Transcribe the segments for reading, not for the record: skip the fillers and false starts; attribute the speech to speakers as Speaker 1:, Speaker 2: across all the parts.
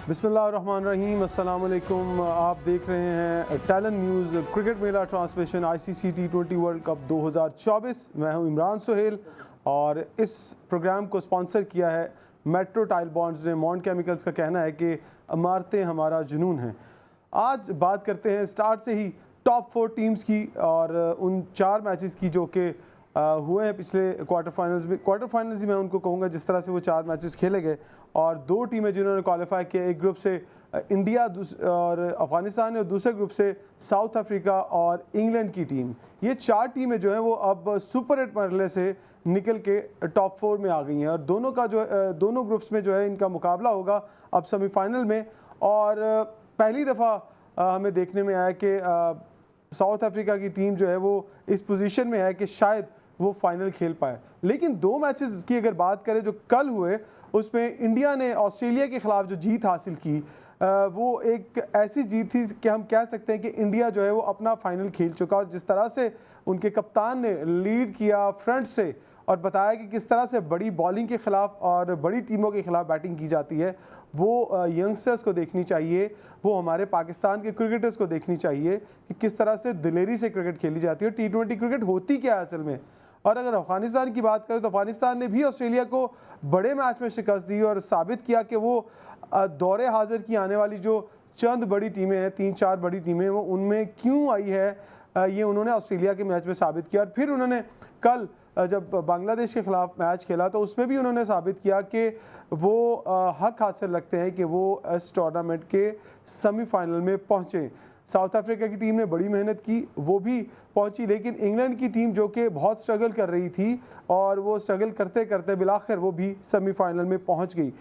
Speaker 1: बिस्मिल्लाहिर्रहमानिर्रहीम, अस्सलाम वालेकुम। आप देख रहे हैं talent news cricket Mela transmission ICC T20 world cup 2024। मैं हूं इमरान सुहेल और इस प्रोग्राम को स्पॉन्सर किया है मेट्रो टाइल बॉन्ड्स ने। मॉन्ट केमिकल्स का कहना है कि इमारतें हमारा जुनून हैं। आज बात करते हैं स्टार्ट से ही टॉप 4 टीम्स की और उन 4 मैचेस की जो कि हुए हैं पिछले क्वार्टर फाइनल्स में। क्वार्टर फाइनल्स ही मैं उनको कहूँगा, जिस तरह से वो 4 मैचेस खेले गए और 2 टीमें जिन्होंने क्वालिफाई किया, एक ग्रुप से इंडिया और अफ़गानिस्तान और दूसरे ग्रुप से साउथ अफ्रीका और इंग्लैंड की टीम। ये 4 टीमें जो हैं वो अब सुपर 8 मरहले से निकल के टॉप 4 में आ गई हैं और दोनों का जो दोनों ग्रुप्स में जो है इनका मुकाबला होगा अब सेमीफाइनल में। और पहली दफ़ा हमें देखने में आया कि साउथ अफ्रीका की टीम जो है वो इस पोजीशन में है कि शायद वो फाइनल खेल पाए। लेकिन 2 मैचेस की अगर बात करें जो कल हुए, उसमें इंडिया ने ऑस्ट्रेलिया के ख़िलाफ़ जो जीत हासिल की वो एक ऐसी जीत थी कि हम कह सकते हैं कि इंडिया जो है वो अपना फाइनल खेल चुका। और जिस तरह से उनके कप्तान ने लीड किया फ्रंट से और बताया कि किस तरह से बड़ी बॉलिंग के ख़िलाफ़ और बड़ी टीमों के ख़िलाफ़ बैटिंग की जाती है, वो यंगस्टर्स को देखनी चाहिए, वो हमारे पाकिस्तान के क्रिकेटर्स को देखनी चाहिए कि किस तरह से दिलेरी से क्रिकेट खेली जाती है। T20 क्रिकेट होती क्या है असल में। और अगर अफ़गानिस्तान की बात करें तो अफ़गानिस्तान ने भी ऑस्ट्रेलिया को बड़े मैच में शिकस्त दी और साबित किया कि वो दौरे हाजिर की आने वाली जो चंद बड़ी टीमें हैं, 3-4 बड़ी टीमें, वो उनमें क्यों आई है, ये उन्होंने ऑस्ट्रेलिया के मैच में साबित किया। और फिर उन्होंने कल जब बांग्लादेश के ख़िलाफ़ मैच खेला तो उसमें भी उन्होंने साबित किया कि वो हक़ हासिल रखते हैं कि वो इस टूर्नामेंट के सेमीफाइनल में पहुँचें। साउथ अफ्रीका की टीम ने बड़ी मेहनत की, वो भी पहुंची, लेकिन इंग्लैंड की टीम जो कि बहुत स्ट्रगल कर रही थी और वो स्ट्रगल करते करते बिलाखिर वो भी सेमीफाइनल में पहुंच गई।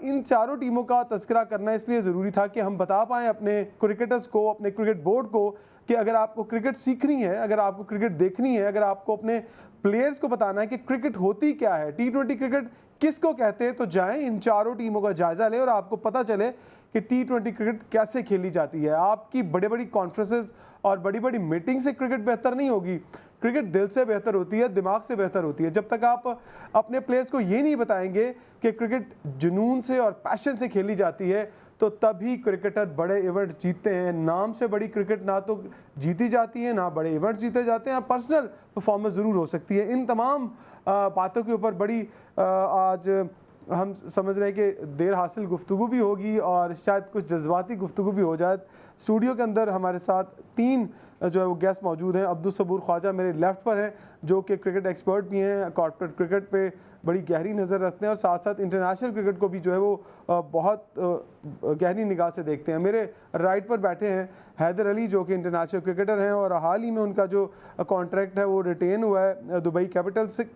Speaker 1: इन चारों टीमों का तज़किरा करना इसलिए ज़रूरी था कि हम बता पाएँ अपने क्रिकेटर्स को, अपने क्रिकेट बोर्ड को, कि अगर आपको क्रिकेट सीखनी है, अगर आपको क्रिकेट देखनी है, अगर आपको अपने प्लेयर्स को बताना है कि क्रिकेट होती क्या है, T20 क्रिकेट किसको कहते हैं, तो जाएं इन चारों टीमों का जायज़ा लें और आपको पता चले कि T20 क्रिकेट कैसे खेली जाती है। आपकी बड़ी बड़ी कॉन्फ्रेंसेस और बड़ी बड़ी मीटिंग से क्रिकेट बेहतर नहीं होगी। क्रिकेट दिल से बेहतर होती है, दिमाग से बेहतर होती है। जब तक आप अपने प्लेयर्स को ये नहीं बताएंगे कि क्रिकेट जुनून से और पैशन से खेली जाती है, तो तभी क्रिकेटर बड़े इवेंट जीतते हैं। नाम से बड़ी क्रिकेट ना तो जीती जाती है, ना बड़े इवेंट जीते जाते हैं। पर्सनल परफॉर्मेंस ज़रूर हो सकती है। इन तमाम बातों के ऊपर बड़ी आज हम समझ रहे हैं कि देर हासिल गुफ्तगू भी होगी और शायद कुछ जज्बाती गुफ्तगू भी हो जाए। स्टूडियो के अंदर हमारे साथ 3 जो है वो गेस्ट मौजूद हैं। अब्दुल सबूर ख्वाजा मेरे लेफ़्ट पर हैं, जो कि क्रिकेट एक्सपर्ट भी हैं, कॉर्पोरेट क्रिकेट पे बड़ी गहरी नज़र रखते हैं और साथ साथ इंटरनेशनल क्रिकेट को भी जो है वो बहुत गहरी निगाह से देखते हैं। मेरे राइट पर बैठे हैं हैदर अली, जो कि इंटरनेशनल क्रिकेटर हैं और हाल ही में उनका जो कॉन्ट्रैक्ट है वो रिटेन हुआ है दुबई कैपिटल से,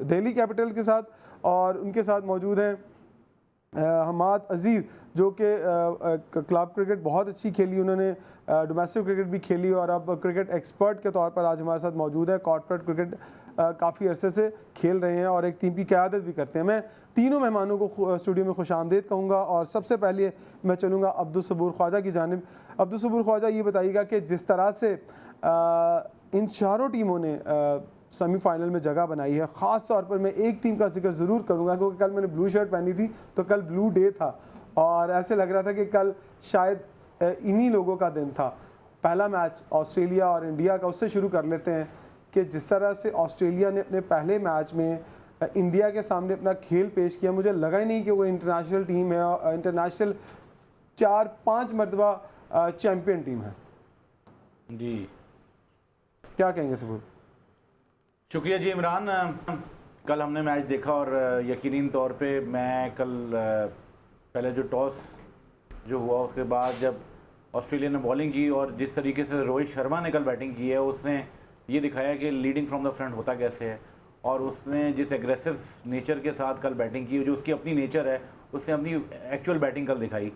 Speaker 1: दिल्ली कैपिटल के साथ। और उनके साथ मौजूद हैं हमाद अजीज़, जो कि क्लब क्रिकेट बहुत अच्छी खेली, उन्होंने डोमेस्टिक क्रिकेट भी खेली और अब क्रिकेट एक्सपर्ट के तौर पर आज हमारे साथ मौजूद है। कॉर्पोरेट क्रिकेट काफ़ी अरसे से खेल रहे हैं और एक टीम की क़यादत भी करते हैं। मैं तीनों मेहमानों को स्टूडियो में खुशामदीद कहूँगा और सबसे पहले मैं चलूँगा अब्दुल सबूर ख्वाजा की जानिब। अब्दुल सबूर ख्वाजा, ये बताइएगा कि जिस तरह से इन चारों टीमों ने सेमीफाइनल में जगह बनाई है, ख़ास तौर पर मैं एक टीम का जिक्र ज़रूर करूँगा क्योंकि कल मैंने ब्लू शर्ट पहनी थी, तो कल ब्लू डे था और ऐसे लग रहा था कि कल शायद इन्हीं लोगों का दिन था। पहला मैच ऑस्ट्रेलिया और इंडिया का, उससे शुरू कर लेते हैं कि जिस तरह से ऑस्ट्रेलिया ने अपने पहले मैच में इंडिया के सामने अपना खेल पेश किया, मुझे लगा ही नहीं कि वो इंटरनेशनल टीम है, इंटरनेशनल 4-5 मरतबा चैम्पियन टीम है।
Speaker 2: जी,
Speaker 1: क्या कहेंगे सबूत?
Speaker 2: शुक्रिया जी इमरान। कल हमने मैच देखा और यकीनी तौर पे मैं कल पहले जो टॉस जो हुआ उसके बाद जब ऑस्ट्रेलिया ने बॉलिंग की और जिस तरीके से रोहित शर्मा ने कल बैटिंग की है, उसने ये दिखाया कि लीडिंग फ्रॉम द फ्रंट होता कैसे है और उसने जिस एग्रेसिव नेचर के साथ कल बैटिंग की, जो उसकी अपनी नेचर है, उसने अपनी एक्चुअल बैटिंग कल दिखाई।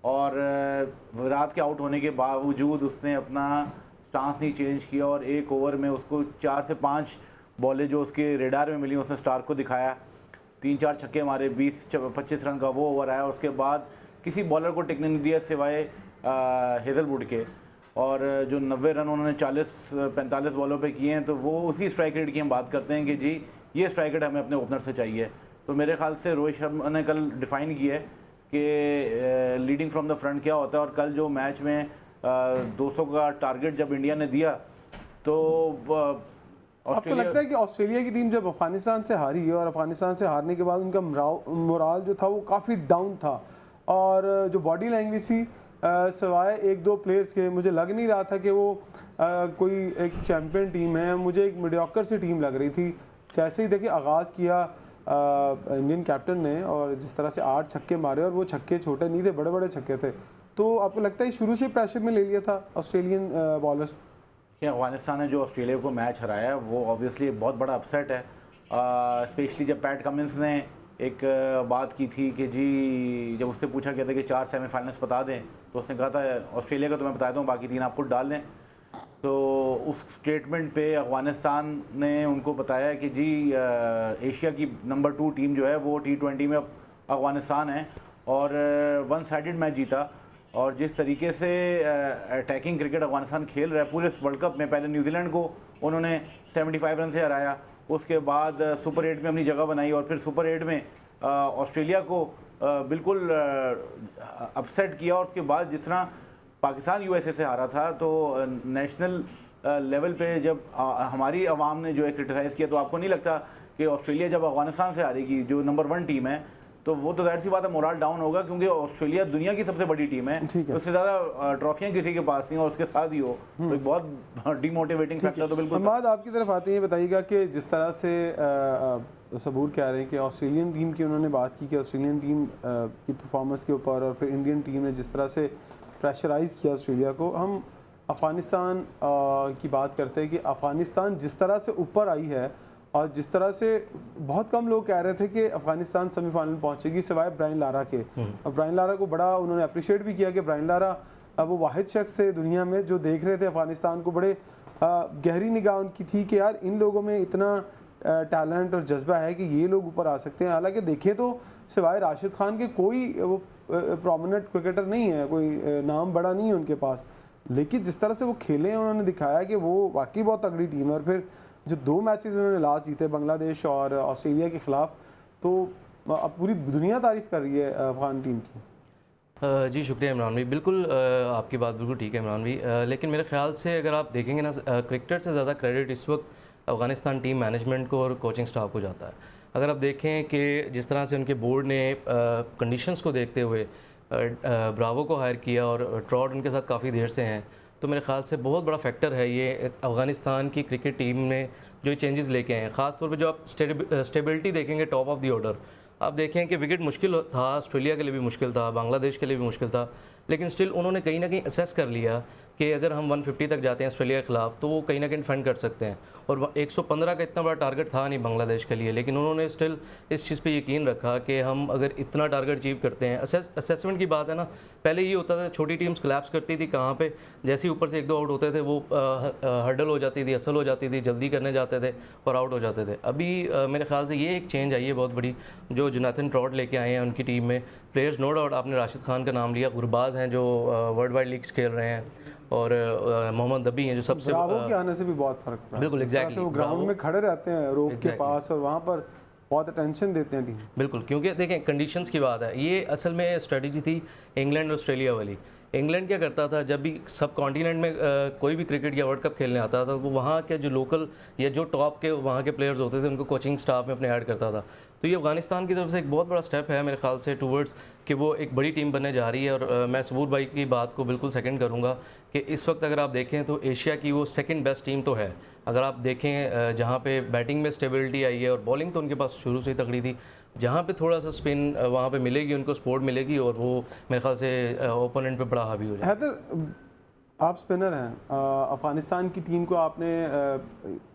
Speaker 2: और विराट के आउट होने के बावजूद उसने अपना स्टांस नहीं चेंज किया और एक ओवर में उसको 4 से 5 बॉलें जो उसके रेडार में मिली उसने स्टार्क को दिखाया। 3-4 छक्के मारे, 20-25 रन का वो ओवर आया। उसके बाद किसी बॉलर को टिकने नहीं दिया सिवाय हेज़लवुड के, और जो 90 रन उन्होंने 40-45 बॉलों पे किए हैं, तो वो उसी स्ट्राइक रेट की हम बात करते हैं कि जी ये स्ट्राइक रेट हमें अपने ओपनर से चाहिए। तो मेरे ख्याल से रोहित शर्मा ने कल डिफ़ाइन किया है कि लीडिंग फ्रॉम द फ्रंट क्या होता है। और कल जो मैच में 200 का टारगेट जब इंडिया ने दिया तो
Speaker 1: आपको लगता है कि ऑस्ट्रेलिया की टीम जब अफगानिस्तान से हारी है और अफगानिस्तान से हारने के बाद उनका मोराल जो था वो काफ़ी डाउन था, और जो बॉडी लैंग्वेज थी सवाए एक दो प्लेयर्स के, मुझे लग नहीं रहा था कि वो कोई एक चैम्पियन टीम है, मुझे एक मीडियोकर सी टीम लग रही थी। जैसे ही देखिए आगाज़ किया इंडियन कैप्टन ने और जिस तरह से 8 छक्के मारे, और वो छक्के छोटे नहीं थे, बड़े बड़े छक्के थे, तो आपको लगता है शुरू से प्रेशर में ले लिया था ऑस्ट्रेलियन बॉलर्स?
Speaker 2: अफगानिस्तान ने जो ऑस्ट्रेलिया को मैच हराया वो ऑब्वियसली बहुत बड़ा अपसेट है, स्पेशली जब पैट कमिंस ने एक बात की थी कि जी जब उससे पूछा गया था कि 4 सेमीफाइनल्स बता दें तो उसने कहा था ऑस्ट्रेलिया का तो मैं बता दूँ, बाकी 3 आप खुद डाल लें। तो उस स्टेटमेंट पे अफगानिस्तान ने उनको बताया कि जी एशिया की नंबर 2 टीम जो है वो T20 में अफगानिस्तान है, और 1 साइडेड मैच जीता। और जिस तरीके से अटैकिंग क्रिकेट अफगानिस्तान खेल रहा है पूरे वर्ल्ड कप में, पहले न्यूजीलैंड को उन्होंने 75 रन से हराया, उसके बाद सुपर 8 में अपनी जगह बनाई, और फिर सुपर 8 में ऑस्ट्रेलिया को बिल्कुल अपसेट किया। और उसके बाद जिस तरह पाकिस्तान USA से हारा था, तो नेशनल लेवल पे जब हमारी आवाम ने जो है क्रिटिसाइज़ किया, तो आपको नहीं लगता कि ऑस्ट्रेलिया जब अफगानिस्तान से हारेगी जो नंबर 1 टीम है, तो वो तो जाहिर सी बात है मोरल डाउन होगा, क्योंकि ऑस्ट्रेलिया दुनिया की सबसे बड़ी टीम है, उससे ज़्यादा ट्रॉफियाँ किसी के पास नहीं और उसके साथ ही हो, तो एक बहुत डिमोटिवेटिंग फैक्टर तो बिल्कुल।
Speaker 1: अहमद आपकी तरफ आते हैं, बताइएगा कि जिस तरह से सबूर कह रहे हैं कि ऑस्ट्रेलियन टीम की उन्होंने बात की कि ऑस्ट्रेलियन टीम की परफॉर्मेंस के ऊपर, और फिर इंडियन टीम ने जिस तरह से प्रेशराइज़ किया ऑस्ट्रेलिया को, हम अफ़गानिस्तान की बात करते हैं कि अफ़गानिस्तान जिस तरह से ऊपर आई है और जिस तरह से बहुत कम लोग कह रहे थे कि अफ़गानिस्तान सेमीफाइनल पहुंचेगी सिवाय ब्रायन लारा के, और ब्रायन लारा को बड़ा उन्होंने अप्रिशिएट भी किया कि ब्रायन लारा वो वाहिद शख्स थे दुनिया में जो देख रहे थे अफ़गानिस्तान को, बड़े गहरी निगाह उनकी थी कि यार इन लोगों में इतना टैलेंट और जज्बा है कि ये लोग ऊपर आ सकते हैं। हालांकि देखें तो सिवाय राशिद खान के कोई वो प्रोमिनेंट क्रिकेटर नहीं है, कोई नाम बड़ा नहीं है उनके पास, लेकिन जिस तरह से वो खेले हैं उन्होंने दिखाया कि वो वाकई बहुत तगड़ी टीम है। और फिर जो 2 मैचेस उन्होंने लास्ट जीते बांग्लादेश और ऑस्ट्रेलिया के ख़िलाफ़, तो अब पूरी दुनिया तारीफ़ कर रही है अफ़गान टीम की।
Speaker 3: जी शुक्रिया इमरान भाई, बिल्कुल आपकी बात बिल्कुल ठीक है इमरान भाई, लेकिन मेरे ख्याल से अगर आप देखेंगे ना, क्रिकेटर से ज़्यादा क्रेडिट इस वक्त अफ़गानिस्तान टीम मैनेजमेंट को और कोचिंग स्टाफ को जाता है। अगर आप देखें कि जिस तरह से उनके बोर्ड ने कंडीशंस को देखते हुए ब्रावो को हायर किया और ट्रॉट उनके साथ काफ़ी देर से हैं, तो मेरे ख्याल से बहुत बड़ा फैक्टर है ये अफ़गानिस्तान की क्रिकेट टीम में जो चेंजेस लेके आए हैं। ख़ास तौर पे जो आप स्टेबिलिटी देखेंगे टॉप ऑफ द ऑर्डर, आप देखें कि विकेट मुश्किल था, ऑस्ट्रेलिया के लिए भी मुश्किल था, बांग्लादेश के लिए भी मुश्किल था, लेकिन स्टिल उन्होंने कहीं ना कहीं असेस कर लिया कि अगर हम 150 तक जाते हैं ऑस्ट्रेलिया के खिलाफ तो वो कहीं ना कहीं डिफेंड कर सकते हैं। और 115 का इतना बड़ा टारगेट था नहीं बांग्लादेश के लिए, लेकिन उन्होंने स्टिल इस चीज़ पे यकीन रखा कि हम अगर इतना टारगेट अचीव करते हैं। असेसमेंट की बात है ना, पहले ये होता था छोटी टीम्स कोलैप्स करती थी कहाँ पे, जैसे ही ऊपर से 1-2 आउट होते थे वो हर्डल हो जाती थी, असल हो जाती थी, जल्दी करने जाते थे और आउट हो जाते थे। अभी मेरे ख्याल से ये एक चेंज आई है बहुत बड़ी, जो जोनाथन ट्रॉट लेके आए हैं उनकी टीम में। प्लेयर्स नो डाउट, आपने राशिद खान का नाम लिया, गुरबाज हैं जो वर्ल्ड वाइड लीग्स खेल रहे हैं, और मोहम्मद नबी हैं जो सबसे
Speaker 1: ब्रावो के आने से भी बहुत फर्क पड़ा।
Speaker 3: बिल्कुल एग्जैक्टली,
Speaker 1: वो ग्राउंड में खड़े रहते हैं रोक के पास और वहाँ पर बहुत अटेंशन देते हैं टीम।
Speaker 3: बिल्कुल, क्योंकि देखें कंडीशंस की बात है, ये असल में स्ट्रेटजी थी इंग्लैंड और ऑस्ट्रेलिया वाली। इंग्लैंड क्या करता था, जब भी सब कॉन्टिनेंट में कोई भी क्रिकेट या वर्ल्ड कप खेलने आता था, वो वहाँ के जो लोकल या जो टॉप के वहाँ के प्लेयर्स होते थे उनको कोचिंग स्टाफ में अपने ऐड करता था। तो ये अफगानिस्तान की तरफ से एक बहुत बड़ा स्टेप है मेरे ख्याल से टूवर्ड्स कि वो एक बड़ी टीम बनने जा रही है। और मैं सबूर भाई की बात को बिल्कुल सेकंड करूँगा कि इस वक्त अगर आप देखें तो एशिया की वो सेकंड बेस्ट टीम तो है। अगर आप देखें जहाँ पे बैटिंग में स्टेबिलिटी आई है और बॉलिंग तो उनके पास शुरू से ही तगड़ी थी, जहाँ पे थोड़ा सा स्पिन वहाँ पे मिलेगी उनको, सपोर्ट मिलेगी, और वो मेरे ख्याल से ओपोनेंट पे बड़ा हावी हो जाए।
Speaker 1: हैदर, आप स्पिनर हैं, अफ़गानिस्तान की टीम को आपने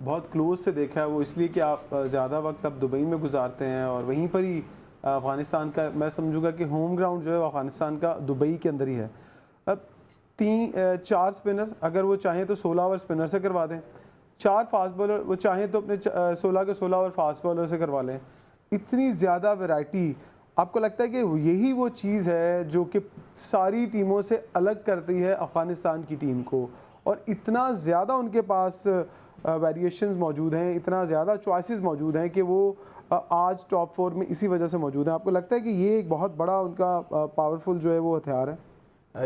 Speaker 1: बहुत क्लोज से देखा है, वो इसलिए कि आप ज़्यादा वक्त अब दुबई में गुजारते हैं और वहीं पर ही अफ़गानिस्तान का, मैं समझूंगा कि होम ग्राउंड जो है अफ़गानिस्तान का दुबई के अंदर ही है। अब 4 स्पिनर अगर वो चाहें तो 16 ओवर स्पिनर से करवा दें, 4 फास्ट बॉलर वो चाहें तो अपने 16 के 16 ओवर फास्ट बॉलर से करवा लें। इतनी ज़्यादा वैरायटी, आपको लगता है कि यही वो चीज़ है जो कि सारी टीमों से अलग करती है अफ़गानिस्तान की टीम को, और इतना ज़्यादा उनके पास वेरिएशंस मौजूद हैं, इतना ज़्यादा चॉइसेस मौजूद हैं कि वो आज टॉप 4 में इसी वजह से मौजूद हैं। आपको लगता है कि ये एक बहुत बड़ा उनका पावरफुल जो है वो हथियार है?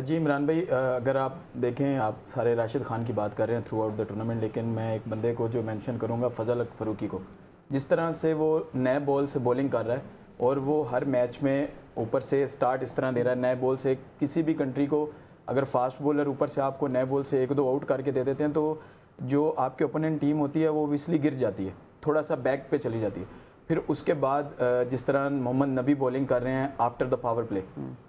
Speaker 4: जी इमरान भाई, अगर आप देखें, आप सारे राशिद खान की बात कर रहे हैं थ्रू आउट द टूर्नामेंट, लेकिन मैं एक बंदे को जो मेंशन करूंगा, फजल फ़रूकी को। जिस तरह से वो नए बॉल से बॉलिंग कर रहा है और वो हर मैच में ऊपर से स्टार्ट इस तरह दे रहा है नए बॉल से। किसी भी कंट्री को अगर फास्ट बॉलर ऊपर से आपको नए बॉल से 1-2 आउट करके दे देते हैं तो जो आपकी ओपोनेंट टीम होती है वो ओबियसली गिर जाती है, थोड़ा सा बैक पे चली जाती है। फिर उसके बाद जिस तरह मोहम्मद नबी बॉलिंग कर रहे हैं आफ्टर द पावर प्ले,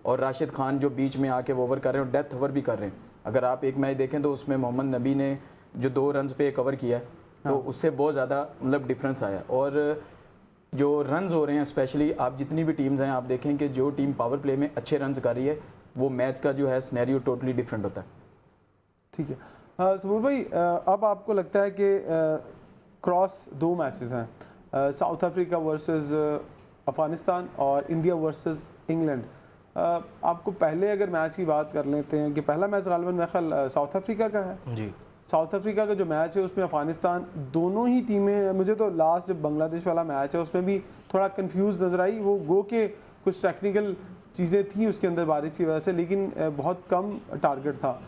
Speaker 4: और राशिद खान जो बीच में आके ओवर कर रहे हैं और डेथ ओवर भी कर रहे हैं। अगर आप एक मैच देखें तो उसमें मोहम्मद नबी ने जो 2 रन्स पे कवर किया है, तो उससे बहुत ज़्यादा मतलब डिफरेंस आया। और जो रन्स हो रहे हैं, स्पेशली आप जितनी भी टीम्स हैं, आप देखें कि जो टीम पावर प्ले में अच्छे रन्स कर रही है वो मैच का जो है सिनेरियो टोटली डिफरेंट होता है।
Speaker 1: ठीक है सबूर भाई, अब आपको लगता है कि क्रॉस 2 मैचेस हैं, साउथ अफ्रीका वर्सेस अफ़गानिस्तान और इंडिया वर्सेस इंग्लैंड। आपको पहले अगर मैच की बात कर लेते हैं कि पहला मैच गालिबन मेरे ख्याल साउथ अफ्रीका का है
Speaker 3: जी।
Speaker 1: साउथ अफ्रीका का जो मैच है उसमें अफ़गानिस्तान, दोनों ही टीमें, मुझे तो लास्ट जब बांग्लादेश वाला मैच है उसमें भी थोड़ा कंफ्यूज नज़र आई। वो गो के कुछ टेक्निकल चीज़ें थी उसके अंदर बारिश की वजह से, लेकिन बहुत कम टारगेट था।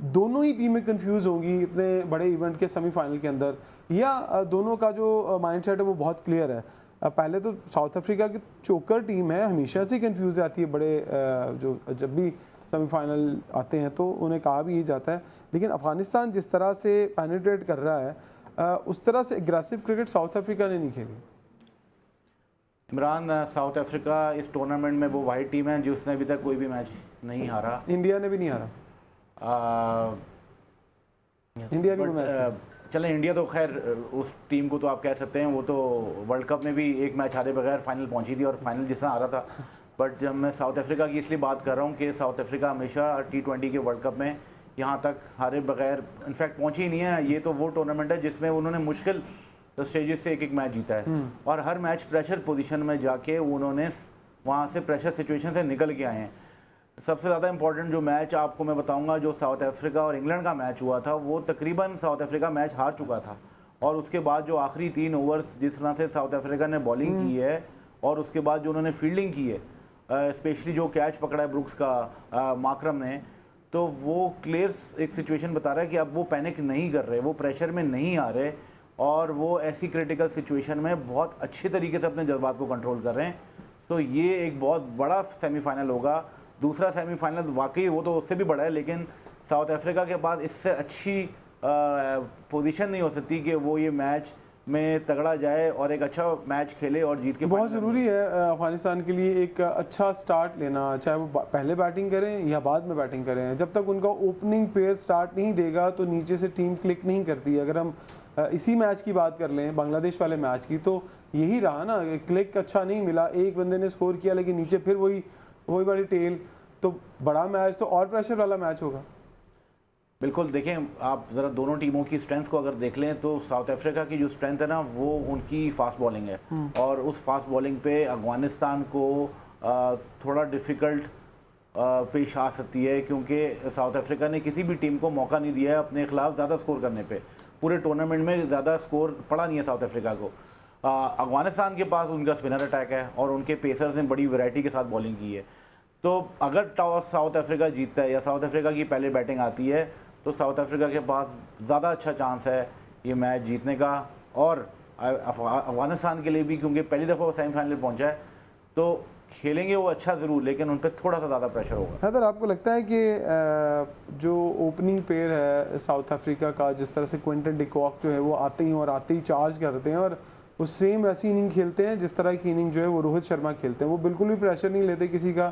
Speaker 1: दोनों ही टीमें कंफ्यूज होंगी इतने बड़े इवेंट के सेमीफाइनल के अंदर, या दोनों का जो माइंडसेट है वो बहुत क्लियर है? पहले तो साउथ अफ्रीका की चोकर टीम है, हमेशा से कंफ्यूज रहती है बड़े जो जब भी सेमीफाइनल आते हैं तो उन्हें कहा भी जाता है। लेकिन अफ़गानिस्तान जिस तरह से पेनिट्रेट कर रहा है उस तरह से एग्रेसिव क्रिकेट साउथ अफ्रीका ने नहीं खेली।
Speaker 2: इमरान, साउथ अफ्रीका इस टूर्नामेंट में वो वाहिद टीम है जिसने अभी तक कोई भी मैच नहीं हारा।
Speaker 1: इंडिया ने भी नहीं हारा। इंडिया भी मैच
Speaker 2: चलें, इंडिया तो खैर उस टीम को तो आप कह सकते हैं, वो तो वर्ल्ड कप में भी एक मैच हारे बगैर फाइनल पहुंची थी और फाइनल जिसने हारा था। बट जब मैं साउथ अफ्रीका की इसलिए बात कर रहा हूँ कि साउथ अफ्रीका हमेशा T20 के वर्ल्ड कप में यहाँ तक हारे बगैर इनफैक्ट पहुंची ही नहीं है। ये तो वो टूर्नामेंट है जिसमें उन्होंने मुश्किल स्टेजेस से एक मैच जीता है और हर मैच प्रेशर पोजीशन में जाके उन्होंने वहाँ से प्रेशर सिचुएशन से निकल के आए हैं। सबसे ज़्यादा इंपॉर्टेंट जो मैच आपको मैं बताऊंगा, जो साउथ अफ्रीका और इंग्लैंड का मैच हुआ था, वो तकरीबन साउथ अफ्रीका मैच हार चुका था और उसके बाद जो आखिरी 3 ओवर्स जिस तरह से साउथ अफ्रीका ने बॉलिंग की है और उसके बाद जो उन्होंने फील्डिंग की है, स्पेशली जो कैच पकड़ा है ब्रुक्स का माकरम ने, तो वो क्लियर एक सिचुएशन बता रहा है कि अब वो पैनिक नहीं कर रहे, वो प्रेशर में नहीं आ रहे और वो ऐसी क्रिटिकल सिचुएशन में बहुत अच्छे तरीके से अपने जज्बात को कंट्रोल कर रहे हैं। सो ये एक बहुत बड़ा सेमीफाइनल होगा। दूसरा सेमीफाइनल वाकई वो तो उससे भी बड़ा है, लेकिन साउथ अफ्रीका के बाद इससे अच्छी पोजीशन नहीं हो सकती कि वो ये मैच में तगड़ा जाए और एक अच्छा मैच खेले और जीत के।
Speaker 1: बहुत ज़रूरी है अफ़गानिस्तान के लिए एक अच्छा स्टार्ट लेना, चाहे वो पहले बैटिंग करें या बाद में बैटिंग करें। जब तक उनका ओपनिंग पेयर स्टार्ट नहीं देगा तो नीचे से टीम क्लिक नहीं करती। अगर हम इसी मैच की बात कर लें, बांग्लादेश वाले मैच की, तो यही रहा ना, क्लिक अच्छा नहीं मिला, एक बंदे ने स्कोर किया लेकिन नीचे फिर वही बड़ी टेल। तो बड़ा मैच तो और प्रेशर वाला मैच होगा।
Speaker 2: बिल्कुल, देखें आप ज़रा दोनों टीमों की स्ट्रेंथ को अगर देख लें तो साउथ अफ्रीका की जो स्ट्रेंथ है ना वो उनकी फास्ट बॉलिंग है और उस फास्ट बॉलिंग पे अफगानिस्तान को थोड़ा डिफ़िकल्ट पेश आ सकती है, क्योंकि साउथ अफ्रीका ने किसी भी टीम को मौका नहीं दिया है अपने खिलाफ ज़्यादा स्कोर करने पे। पूरे टूर्नामेंट में ज़्यादा स्कोर पड़ा नहीं है साउथ अफ्रीका को। अफगानिस्तान के पास उनका स्पिनर अटैक है और उनके पेसर्स ने बड़ी वैरायटी के साथ बॉलिंग की है। तो अगर टॉस साउथ अफ्रीका जीतता है या साउथ अफ्रीका की पहले बैटिंग आती है तो साउथ अफ्रीका के पास ज़्यादा अच्छा चांस है ये मैच जीतने का, और अफगानिस्तान के लिए भी, क्योंकि पहली दफ़ा वो सेमीफाइनल पहुंचा है तो खेलेंगे वो अच्छा ज़रूर, लेकिन उन पर थोड़ा सा ज़्यादा प्रेशर होगा।
Speaker 1: हैदर, आपको लगता है कि जो ओपनिंग पेयर है साउथ अफ्रीका का, जिस तरह से क्विंटन डिकॉक जो है वो आते ही चार्ज करते हैं और वो सेम ऐसी इनिंग खेलते हैं जिस तरह की इनिंग जो है वो रोहित शर्मा खेलते हैं, वो बिल्कुल भी प्रेशर नहीं लेते किसी का।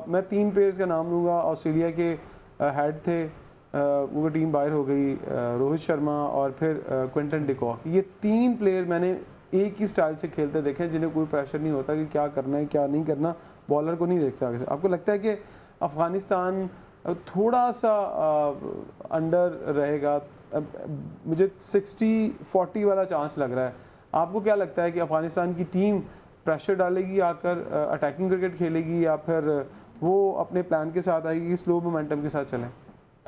Speaker 1: मैं 3 प्लेयर्स का नाम लूँगा। ऑस्ट्रेलिया के हेड थे, वो टीम बाहर हो गई, रोहित शर्मा और फिर क्विंटन डिकॉक। ये 3 प्लेयर मैंने एक ही स्टाइल से खेलते देखे जिन्हें कोई प्रेशर नहीं होता कि क्या करना है क्या नहीं करना, बॉलर को नहीं देखते आगे से। आपको लगता है कि अफ़गानिस्तान थोड़ा सा अंडर रहेगा? मुझे 60-40 वाला चांस लग रहा है। आपको क्या लगता है कि अफ़गानिस्तान की टीम प्रेशर डालेगी आकर, अटैकिंग क्रिकेट खेलेगी, या फिर वो अपने प्लान के साथ आएगी, स्लो मोमेंटम के साथ चलें?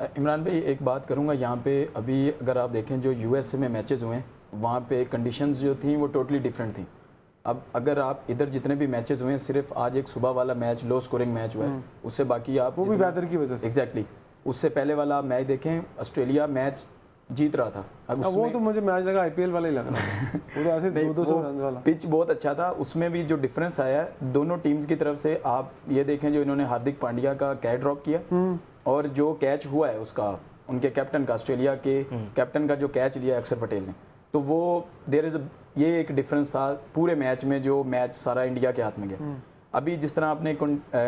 Speaker 4: इमरान भाई एक बात करूंगा यहाँ पे, अभी अगर आप देखें जो यूएसए में मैचेस हुए हैं वहाँ पे कंडीशंस जो थी वो टोटली डिफरेंट थी। अब अगर आप इधर जितने भी मैचेस हुए हैं, सिर्फ आज एक सुबह वाला मैच लो स्कोरिंग मैच हुआ है, उससे बाकी आप
Speaker 1: वो भी वेदर की वजह से।
Speaker 4: एग्जैक्टली उससे पहले वाला आप मैच देखें, ऑस्ट्रेलिया मैच जीत रहा था। अब
Speaker 1: वो तो मुझे मैच लगा आईपीएल वाला ही लग रहा है, वो तो ऐसे 200 रन वाला।
Speaker 4: पिच बहुत अच्छा था, उसमें भी जो डिफरेंस आया है दोनों टीम्स की तरफ से, आप ये देखें जो इन्होंने हार्दिक पांड्या का कैच ड्रॉप किया और जो कैच हुआ है उसका उनके कैप्टन का, ऑस्ट्रेलिया के कैप्टन का जो कैच लिया अक्षर पटेल ने, तो वो देयर इज ये एक डिफरेंस था पूरे मैच में, जो मैच सारा इंडिया के हाथ में गया। अभी जिस तरह आपने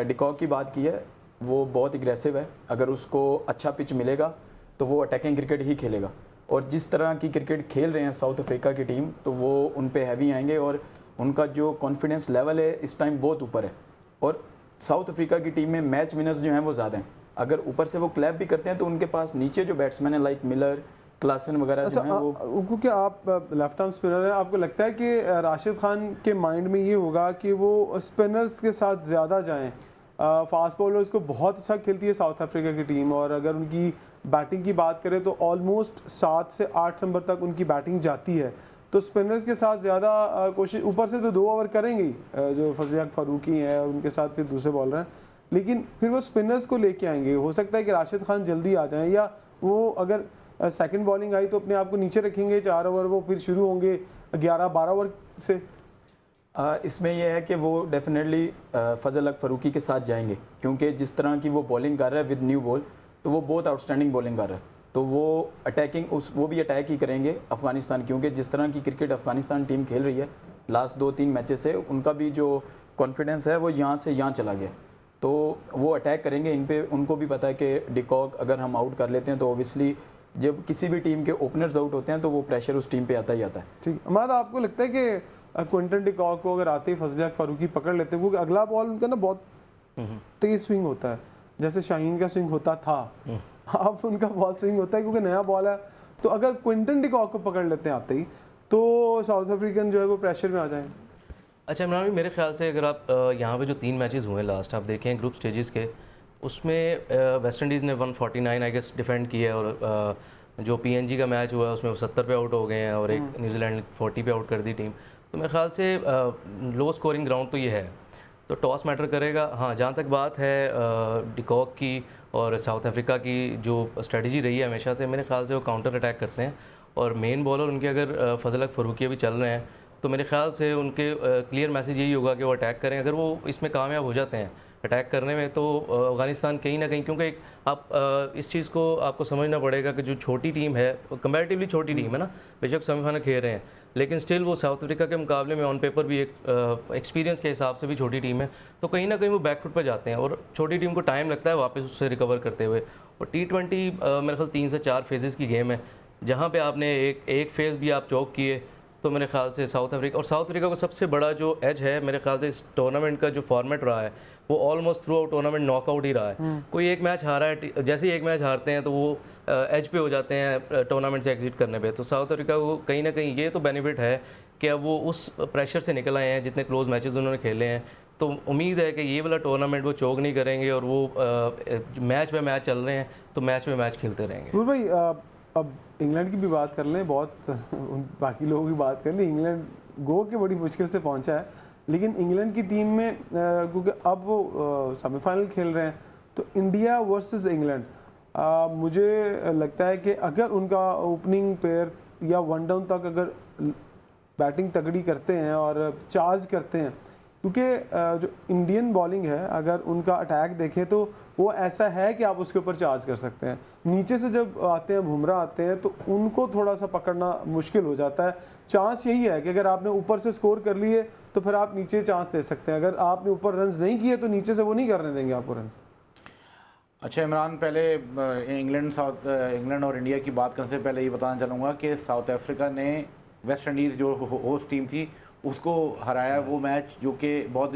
Speaker 4: डिकॉक की बात की है, वो बहुत एग्रेसिव है, अगर उसको अच्छा पिच मिलेगा तो वो अटैकिंग क्रिकेट ही खेलेगा। और जिस तरह की क्रिकेट खेल रहे हैं साउथ अफ्रीका की टीम, तो वो उन पे हैवी आएंगे और उनका जो कॉन्फिडेंस लेवल है इस टाइम बहुत ऊपर है। और साउथ अफ्रीका की टीम में मैच विनर्स जो हैं वो ज़्यादा हैं, अगर ऊपर से वो क्लैप भी करते हैं तो उनके पास नीचे जो बैट्समैन है लाइक मिलर, क्लासन वगैरह जो हैं वो।
Speaker 1: क्योंकि आप लेफ्ट आर्म स्पिनर हैं, आपको लगता है कि राशिद खान के माइंड में ये होगा कि वो स्पिनर्स के साथ ज़्यादा जाएं? फास्ट बॉलर्स को बहुत अच्छा खेलती है साउथ अफ्रीका की टीम, और अगर उनकी बैटिंग की बात करें तो ऑलमोस्ट 7 से 8 नंबर तक उनकी बैटिंग जाती है, तो स्पिनर्स के साथ ज़्यादा कोशिश, ऊपर से तो 2 ओवर करेंगे ही, जो फजिया फारूकी हैं और उनके साथ फिर दूसरे बॉलर हैं, लेकिन फिर वो स्पिनर्स को लेके आएंगे। हो सकता है कि राशिद खान जल्दी आ जाएं, या वो अगर सेकंड बॉलिंग आई तो अपने आप को नीचे रखेंगे 4 ओवर, वो फिर शुरू होंगे 11-12 ओवर से।
Speaker 4: इसमें यह है कि वो डेफिनेटली फजल हक फारूकी के साथ जाएंगे, क्योंकि जिस तरह की वो बॉलिंग कर रहा है विद न्यू बॉल, तो वो बहुत आउटस्टैंडिंग बॉलिंग कर रहा है, तो वो अटैकिंग वो भी अटैक ही करेंगे अफगानिस्तान, क्योंकि जिस तरह की क्रिकेट अफगानिस्तान टीम खेल रही है लास्ट 2-3 मैचेस से, उनका भी जो कॉन्फिडेंस है वो यहाँ से यहाँ चला गया, तो वो अटैक करेंगे इन पे। उनको भी पता है कि डिकॉक अगर हम आउट कर लेते हैं तो ओबियसली जब किसी भी टीम के ओपनर्स आउट होते हैं तो वो प्रेशर उस टीम पे आता ही आता है।
Speaker 1: ठीक, अमाद आपको लगता है कि क्विंटन डिकॉक को अगर आते ही फजल हक फारूकी पकड़ लेते हैं, क्योंकि अगला बॉल उनका ना बहुत तेज स्विंग होता है, जैसे शाहीन का स्विंग होता था, अब उनका बॉल स्विंग होता है क्योंकि नया बॉल है, तो अगर क्विंटन डिकॉक को पकड़ लेते हैं आते ही तो साउथ अफ्रीकन जो है वो प्रेशर में आ जाएंगे।
Speaker 3: अच्छा इमरान भाई, मेरे ख्याल से अगर आप यहाँ पे जो 3 मैचेस हुए लास्ट आप देखें ग्रुप स्टेजेस के, उसमें वेस्ट इंडीज़ ने 149 आई गेस डिफेंड किया है, और जो पीएनजी का मैच हुआ है उसमें वो 70 पे आउट हो गए हैं और एक न्यूजीलैंड ने 40 पे आउट कर दी टीम। तो मेरे ख्याल से लो स्कोरिंग ग्राउंड तो ये है, तो टॉस मैटर करेगा। हाँ, जहाँ तक बात है डिकॉक की और साउथ अफ्रीका की जो स्ट्रेटजी रही है हमेशा से, मेरे ख्याल से वो काउंटर अटैक करते हैं, और मेन बॉलर उनके अगर फजल हक फारूकी भी चल रहे हैं, तो मेरे ख्याल से उनके क्लियर मैसेज यही होगा कि वो अटैक करें। अगर वो इसमें कामयाब हो जाते हैं अटैक करने में, तो अफ़गानिस्तान कहीं ना कहीं, क्योंकि आप इस चीज़ को आपको समझना पड़ेगा कि जो छोटी टीम है, कंपैरेटिवली छोटी टीम है ना, बेशक सेमीफाइनल खेल रहे हैं, लेकिन स्टिल वो साउथ अफ्रीका के मुकाबले में ऑन पेपर भी एक एक्सपीरियंस के हिसाब से भी छोटी टीम है, तो कहीं ना कहीं वो बैकफुट पर जाते हैं और छोटी टीम को टाइम लगता है वापस उससे रिकवर करते हुए। और T20 मेरे ख्याल 3 से 4 फेजेस की गेम है, जहाँ पे आपने एक फेज़ भी आप चौक किए, तो मेरे ख्याल से साउथ अफ्रीका को सबसे बड़ा जो एज है मेरे ख्याल से इस टूर्नामेंट का जो फॉर्मेट रहा है, वो almost throughout tournament knockout ही रहा है। कोई एक मैच हारा है, जैसे ही एक मैच हारते हैं तो वो एज पे हो जाते हैं टूर्नामेंट से एग्जिट करने पे। तो साउथ अफ्रीका को कहीं ना कहीं ये तो बेनिफिट है कि अब वो उस प्रेशर से निकल आए हैं, जितने क्लोज मैचेस उन्होंने खेले हैं, तो उम्मीद है कि ये वाला टूर्नामेंट वो चोक नहीं करेंगे और वो मैच पे मैच चल रहे हैं तो मैच पे मैच खेलते रहेंगे।
Speaker 1: भाई अब इंग्लैंड की भी बात कर लें, बहुत बाकी लोगों की बात कर लें। इंग्लैंड गो के बड़ी मुश्किल से पहुंचा है, लेकिन इंग्लैंड की टीम में क्योंकि अब वो सेमीफाइनल खेल रहे हैं, तो इंडिया वर्सेस इंग्लैंड, मुझे लगता है कि अगर उनका ओपनिंग पेयर या 1 डाउन तक अगर बैटिंग तगड़ी करते हैं और चार्ज करते हैं, क्योंकि जो इंडियन बॉलिंग है अगर उनका अटैक देखें तो वो ऐसा है कि आप उसके ऊपर चार्ज कर सकते हैं। नीचे से जब आते हैं, बुमराह आते हैं, तो उनको थोड़ा सा पकड़ना मुश्किल हो जाता है। चांस यही है कि अगर आपने ऊपर से स्कोर कर लिए तो फिर आप नीचे चांस दे सकते हैं, अगर आपने ऊपर रन्स नहीं किए तो नीचे से वो नहीं करने देंगे आपको रन्स।
Speaker 2: अच्छा इमरान, पहले इंग्लैंड और इंडिया की बात करने से पहले ये बताना चाहूँगा कि साउथ अफ्रीका ने वेस्ट इंडीज़ जो होस्ट टीम थी उसको हराया, वो मैच जो कि बहुत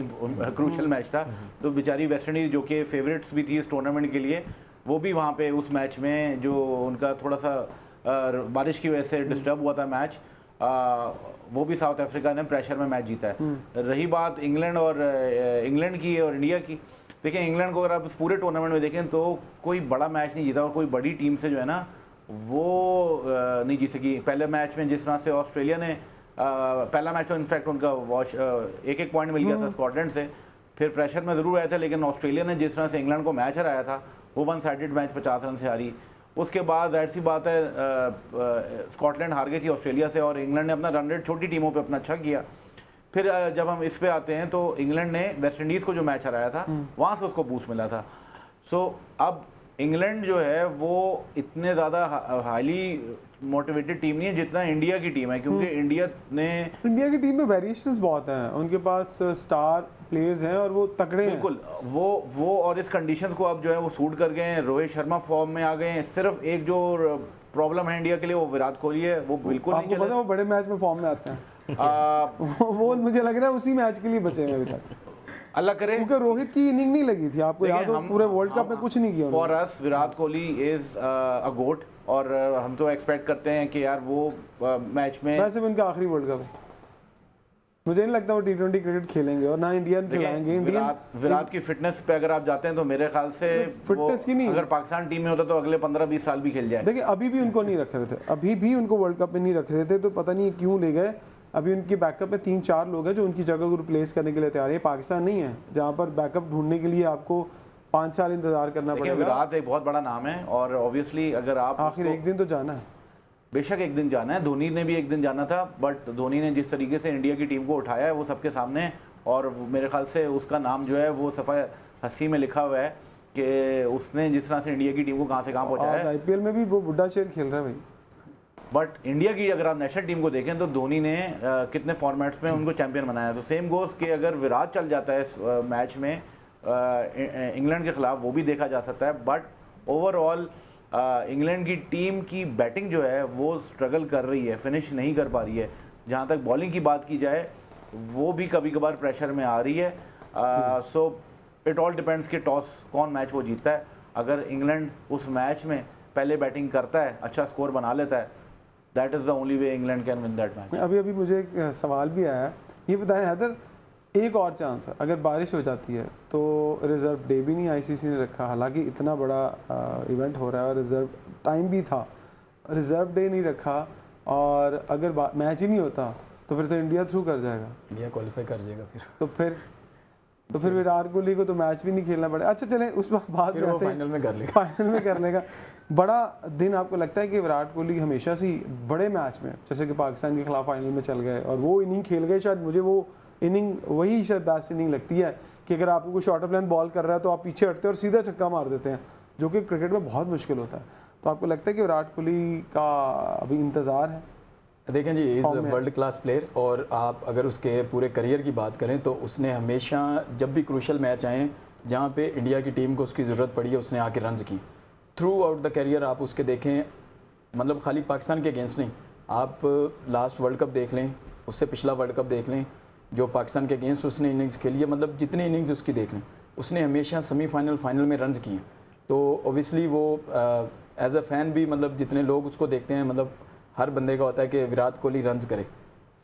Speaker 2: क्रूशल मैच था। तो बेचारी वेस्ट इंडीज़ जो कि फेवरेट्स भी थी इस टूर्नामेंट के लिए, वो भी वहाँ पे उस मैच में जो उनका थोड़ा सा बारिश की वजह से डिस्टर्ब हुआ था मैच, वो भी साउथ अफ्रीका ने प्रेशर में मैच जीता है। रही बात इंग्लैंड की और इंडिया की, देखिए इंग्लैंड को अगर आप इस पूरे टूर्नामेंट में देखें तो कोई बड़ा मैच नहीं जीता और कोई बड़ी टीम से जो है ना वो नहीं जीत सकी। पहले मैच में जिस तरह से ऑस्ट्रेलिया ने पहला मैच तो इनफैक्ट उनका एक एक पॉइंट मिल गया था स्कॉटलैंड से, फिर प्रेशर में ज़रूर आया था, लेकिन ऑस्ट्रेलिया ने जिस तरह से इंग्लैंड को मैच हराया था वो वन साइडेड मैच 50 रन से हारी। उसके बाद जाहिर सी बात है स्कॉटलैंड हार गई थी ऑस्ट्रेलिया से और इंग्लैंड ने अपना रन रेट छोटी टीमों पे अपना अच्छा किया। फिर जब हम इस पे आते हैं तो इंग्लैंड ने वेस्ट इंडीज़ को जो मैच हराया था वहाँ से उसको बूस्ट मिला था। सो अब इंग्लैंड जो है वो इतने ज़्यादा हाईली मोटिवेटेड टीम नहीं है जितना इंडिया की टीम है, क्योंकि इंडिया
Speaker 1: की टीम में वेरिएशंस बहुत हैं, उनके पास स्टार प्लेयर्स हैं और वो तगड़े हैं।
Speaker 2: बिल्कुल वो और इस कंडीशंस को अब जो है वो सूट कर गए हैं। रोहित शर्मा फॉर्म में आ गए हैं। सिर्फ एक जो प्रॉब्लम है इंडिया के लिए वो विराट कोहली है, वो बिल्कुल नहीं चले।
Speaker 1: वो बड़े मैच में फॉर्म में आते हैं वो मुझे लग रहा है उसी मैच के लिए बचे हैं अभी तक,
Speaker 2: अल्लाह करे,
Speaker 1: क्योंकि रोहित की इनिंग नहीं लगी थी, आपको याद हो पूरे वर्ल्ड कप में कुछ नहीं किया।
Speaker 2: For us Virat Kohli is a goat और हम तो एक्सपेक्ट करते हैं कि यार वो मैच में,
Speaker 1: वैसे भी उनका आखिरी वर्ल्ड कप है, मुझे नहीं लगता वो T20 क्रिकेट खेलेंगे और ना इंडियन खिलाएंगे।
Speaker 2: विराट की फिटनेस पे अगर आप जाते हैं तो मेरे ख्याल से
Speaker 1: फिटनेस की नहीं,
Speaker 2: अगर पाकिस्तान टीम में होता तो अगले 15-20 साल भी खेल जाए।
Speaker 1: देखिए अभी भी उनको नहीं रख रहे थे, अभी भी उनको वर्ल्ड कप में नहीं रख रहे थे, तो पता नहीं क्यों ले गए। अभी उनकी बैकअप में 3-4 लोग हैं जो उनकी जगह को रिप्लेस करने के लिए तैयार है। पाकिस्तान नहीं है जहाँ पर बैकअप ढूंढने के लिए आपको 5 साल इंतजार करना पड़ेगा।
Speaker 2: विराट एक बहुत बड़ा नाम है और ऑब्वियसली अगर आप
Speaker 1: आखिर एक दिन तो जाना है,
Speaker 2: बेशक एक दिन जाना है। धोनी ने भी एक दिन जाना था, बट धोनी ने जिस तरीके से इंडिया की टीम को उठाया है वो सबके सामने, और मेरे ख्याल से उसका नाम जो है वो सफ़ा हस्ती में लिखा हुआ है कि उसने जिस तरह से इंडिया की टीम को कहाँ से कहाँ पहुँचाया है।
Speaker 1: IPL में भी वो बुड्ढा शेर खेल रहा है भाई।
Speaker 2: बट इंडिया की अगर आप नेशनल टीम को देखें तो धोनी ने कितने फॉर्मेट्स में उनको चैंपियन बनाया। तो सेम गोस कि अगर विराट चल जाता है इस मैच में इंग्लैंड के ख़िलाफ़, वो भी देखा जा सकता है। बट ओवरऑल इंग्लैंड की टीम की बैटिंग जो है वो स्ट्रगल कर रही है, फिनिश नहीं कर पा रही है। जहाँ तक बॉलिंग की बात की जाए वो भी कभी कभार प्रेशर में आ रही है। सो इट ऑल डिपेंड्स कि टॉस कौन मैच वो जीतता है। अगर इंग्लैंड उस मैच में पहले बैटिंग करता है, अच्छा स्कोर बना लेता है, that is the only way England can win that match.
Speaker 1: अभी मुझे एक सवाल भी आया है, ये बताएं हैदर, एक और चांस है अगर बारिश हो जाती है तो रिज़र्व डे भी नहीं ICC ने रखा, हालांकि इतना बड़ा इवेंट हो रहा है और रिज़र्व टाइम भी था, रिज़र्व डे नहीं रखा, और अगर मैच ही नहीं होता तो फिर तो इंडिया थ्रू कर जाएगा,
Speaker 4: इंडिया क्वालिफाई कर जाएगा
Speaker 1: तो फिर विराट कोहली को तो मैच भी नहीं खेलना पड़ेगा। अच्छा चलें उस वक्त बाद में
Speaker 4: फाइनल में कर लेगा,
Speaker 1: फाइनल में कर लेगा। बड़ा दिन आपको लगता है कि विराट कोहली हमेशा से बड़े मैच में, जैसे कि पाकिस्तान के खिलाफ फाइनल में चल गए और वो इनिंग खेल गए, शायद मुझे वो इनिंग वही शायद बेस्ट इनिंग लगती है कि अगर आपको कोई शॉर्ट ऑफ लेंथ बॉल कर रहा है तो आप पीछे हटते हैं और सीधा छक्का मार देते हैं, जो कि क्रिकेट में बहुत मुश्किल होता है। तो आपको लगता है कि विराट कोहली का अभी इंतज़ार है?
Speaker 4: देखें जी, इज़ वर्ल्ड क्लास प्लेयर, और आप अगर उसके पूरे करियर की बात करें तो उसने हमेशा जब भी क्रूशल मैच आए जहाँ पे इंडिया की टीम को उसकी ज़रूरत पड़ी है उसने आके रन्स की। थ्रू आउट द करियर आप उसके देखें, मतलब खाली पाकिस्तान के अगेंस्ट नहीं, आप लास्ट वर्ल्ड कप देख लें, उससे पिछला वर्ल्ड कप देख लें, जो पाकिस्तान के अगेंस्ट उसने इनिंग्स खेली है, मतलब जितनी इनिंग्स उसकी देख लें, उसने हमेशा सेमीफाइनल फाइनल में रन्स किए। तो ओबियसली वो एज अ फ़ैन भी, मतलब जितने लोग उसको देखते हैं, मतलब हर बंदे का होता है कि विराट कोहली रन्स करे।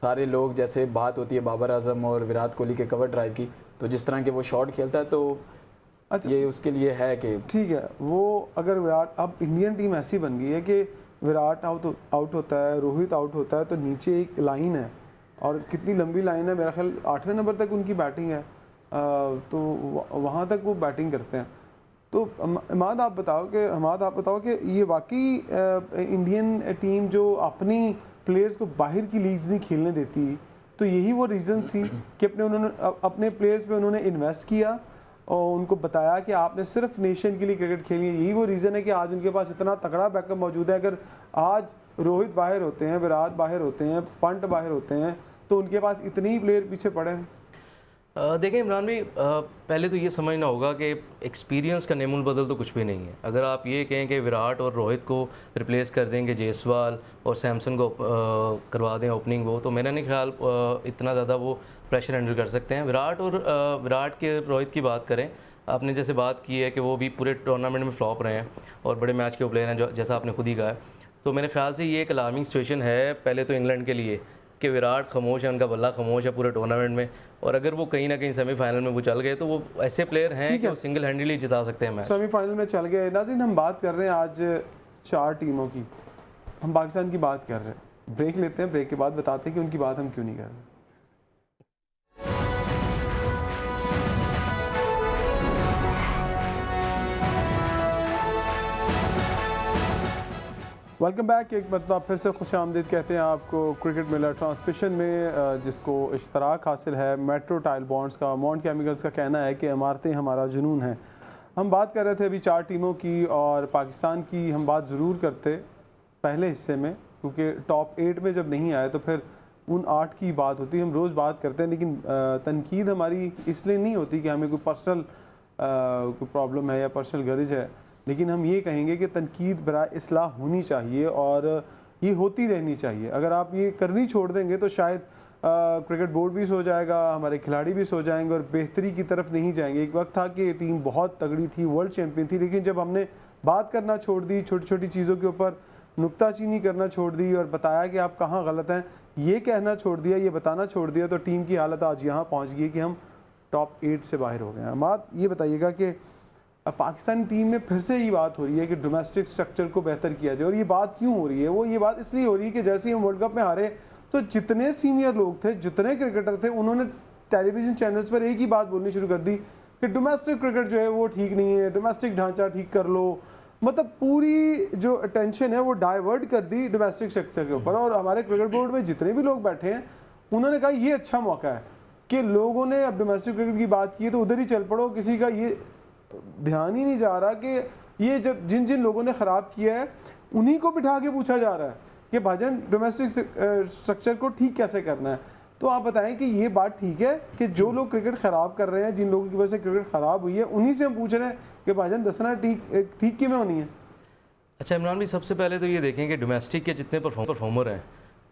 Speaker 4: सारे लोग, जैसे बात होती है बाबर आजम और विराट कोहली के कवर ड्राइव की, तो जिस तरह के वो शॉट खेलता है तो अच्छा ये उसके लिए है कि
Speaker 1: ठीक है। वो अगर विराट, अब इंडियन टीम ऐसी बन गई है कि विराट आउट होता है, रोहित आउट होता है, तो नीचे एक लाइन है, और कितनी लंबी लाइन है, मेरा ख्याल 8वें नंबर तक उनकी बैटिंग है, तो वहाँ तक वो बैटिंग करते हैं। तो हमाद आप बताओ कि ये वाकई इंडियन टीम जो अपनी प्लेयर्स को बाहर की लीग्स नहीं खेलने देती, तो यही वो रीज़न थी कि अपने प्लेयर्स पे उन्होंने इन्वेस्ट किया और उनको बताया कि आपने सिर्फ नेशन के लिए क्रिकेट खेलनी है। यही वो रीज़न है कि आज उनके पास इतना तगड़ा बैकअप मौजूद है। अगर आज रोहित बाहर होते हैं, विराट बाहर होते हैं, पंट बाहर होते हैं, तो उनके पास इतने ही प्लेयर पीछे पड़े हैं।
Speaker 3: देखें इमरान भाई, पहले तो ये समझना होगा कि एक्सपीरियंस का नेमुल बदल तो कुछ भी नहीं है। अगर आप ये कहें कि विराट और रोहित को रिप्लेस कर देंगे जायसवाल और सैमसन को करवा दें ओपनिंग, वो तो मेरा नहीं ख्याल इतना ज़्यादा वो प्रेशर हैंडल कर सकते हैं। विराट के रोहित की बात करें, आपने जैसे बात की है कि वो भी पूरे टूर्नामेंट में फ्लॉप रहे हैं और बड़े मैच के प्लेयर हैं, जो जैसा आपने खुद ही कहा है, तो मेरे ख्याल से ये एक अलार्मिंग सिचुएशन है पहले तो इंग्लैंड के लिए कि विराट खामोश है, उनका बल्ला खामोश है पूरे टूर्नामेंट में, और अगर वो कहीं ना कहीं सेमीफाइनल में वो चल गए तो वो ऐसे प्लेयर हैं कि वो सिंगल हैंडली जिता सकते हैं मैच।
Speaker 1: सेमीफाइनल में चल गए। नाज़रीन, हम बात कर रहे हैं आज 4 टीमों की, हम पाकिस्तान की बात कर रहे हैं। ब्रेक लेते हैं, ब्रेक के बाद बताते हैं कि उनकी बात हम क्यों नहीं कर रहे। Welcome back. एक मरतबा फिर से खुश आमदीद कहते हैं आपको क्रिकेट मिलर ट्रांसमिशन में, जिसको इश्तराक हासिल है मेट्रो टाइल बॉन्ड्स का। मॉन्ट केमिकल्स का कहना है कि इमारतें हमारा जुनून है। हम बात कर रहे थे अभी 4 टीमों की, और पाकिस्तान की हम बात ज़रूर करते पहले हिस्से में, क्योंकि टॉप 8 में जब नहीं आए तो फिर उन 8 की बात होती है। हम रोज़ बात करते हैं, लेकिन तनकीद हमारी इसलिए नहीं होती कि हमें कोई पर्सनल कोई प्रॉब्लम है या पर्सनल गर्ज है, लेकिन हम ये कहेंगे कि तनकीद बराए इस्लाह होनी चाहिए और ये होती रहनी चाहिए। अगर आप ये करनी छोड़ देंगे तो शायद क्रिकेट बोर्ड भी सो जाएगा, हमारे खिलाड़ी भी सो जाएंगे और बेहतरी की तरफ नहीं जाएंगे। एक वक्त था कि ये टीम बहुत तगड़ी थी, वर्ल्ड चैम्पियन थी, लेकिन जब हमने बात करना छोड़ दी, छोटी छोटी चीज़ों के ऊपर नुक्ताचीनी करना छोड़ दी और बताया कि आप कहाँ गलत हैं, ये कहना छोड़ दिया, ये बताना छोड़ दिया, तो टीम की हालत आज यहाँ पहुँच गई कि हम टॉप 8 से बाहर हो गए हैं। बात ये बताइएगा कि पाकिस्तानी टीम में फिर से ये बात हो रही है कि डोमेस्टिक स्ट्रक्चर को बेहतर किया जाए। और ये बात क्यों हो रही है? वो ये बात इसलिए हो रही है कि जैसे ही हम वर्ल्ड कप में हारे तो जितने सीनियर लोग थे, जितने क्रिकेटर थे, उन्होंने टेलीविज़न चैनल्स पर एक ही बात बोलनी शुरू कर दी कि डोमेस्टिक क्रिकेट जो है वो ठीक नहीं है, डोमेस्टिक ढांचा ठीक कर लो। मतलब पूरी जो अटेंशन है वो डाइवर्ट कर दी डोमेस्टिक स्ट्रक्चर के ऊपर। और हमारे क्रिकेट बोर्ड में जितने भी लोग बैठे हैं उन्होंने कहा ये अच्छा मौका है कि लोगों ने अब डोमेस्टिक क्रिकेट की बात की है तो उधर ही चल पड़ो। किसी का ये ध्यान ही नहीं जा रहा कि ये जब जिन जिन लोगों ने ख़राब किया है उन्हीं को बिठा के पूछा जा रहा है कि भाईजान डोमेस्टिक स्ट्रक्चर को ठीक कैसे करना है। तो आप बताएं कि ये बात ठीक है कि जो लोग क्रिकेट ख़राब कर रहे हैं, जिन लोगों की वजह से क्रिकेट ख़राब हुई है, उन्हीं से हम पूछ रहे हैं कि भाईजान दसना ठीक क्यों होनी है।
Speaker 3: अच्छा इमरान भाई, सबसे पहले तो ये देखें कि डोमेस्टिक के जितने परफॉर्मर हैं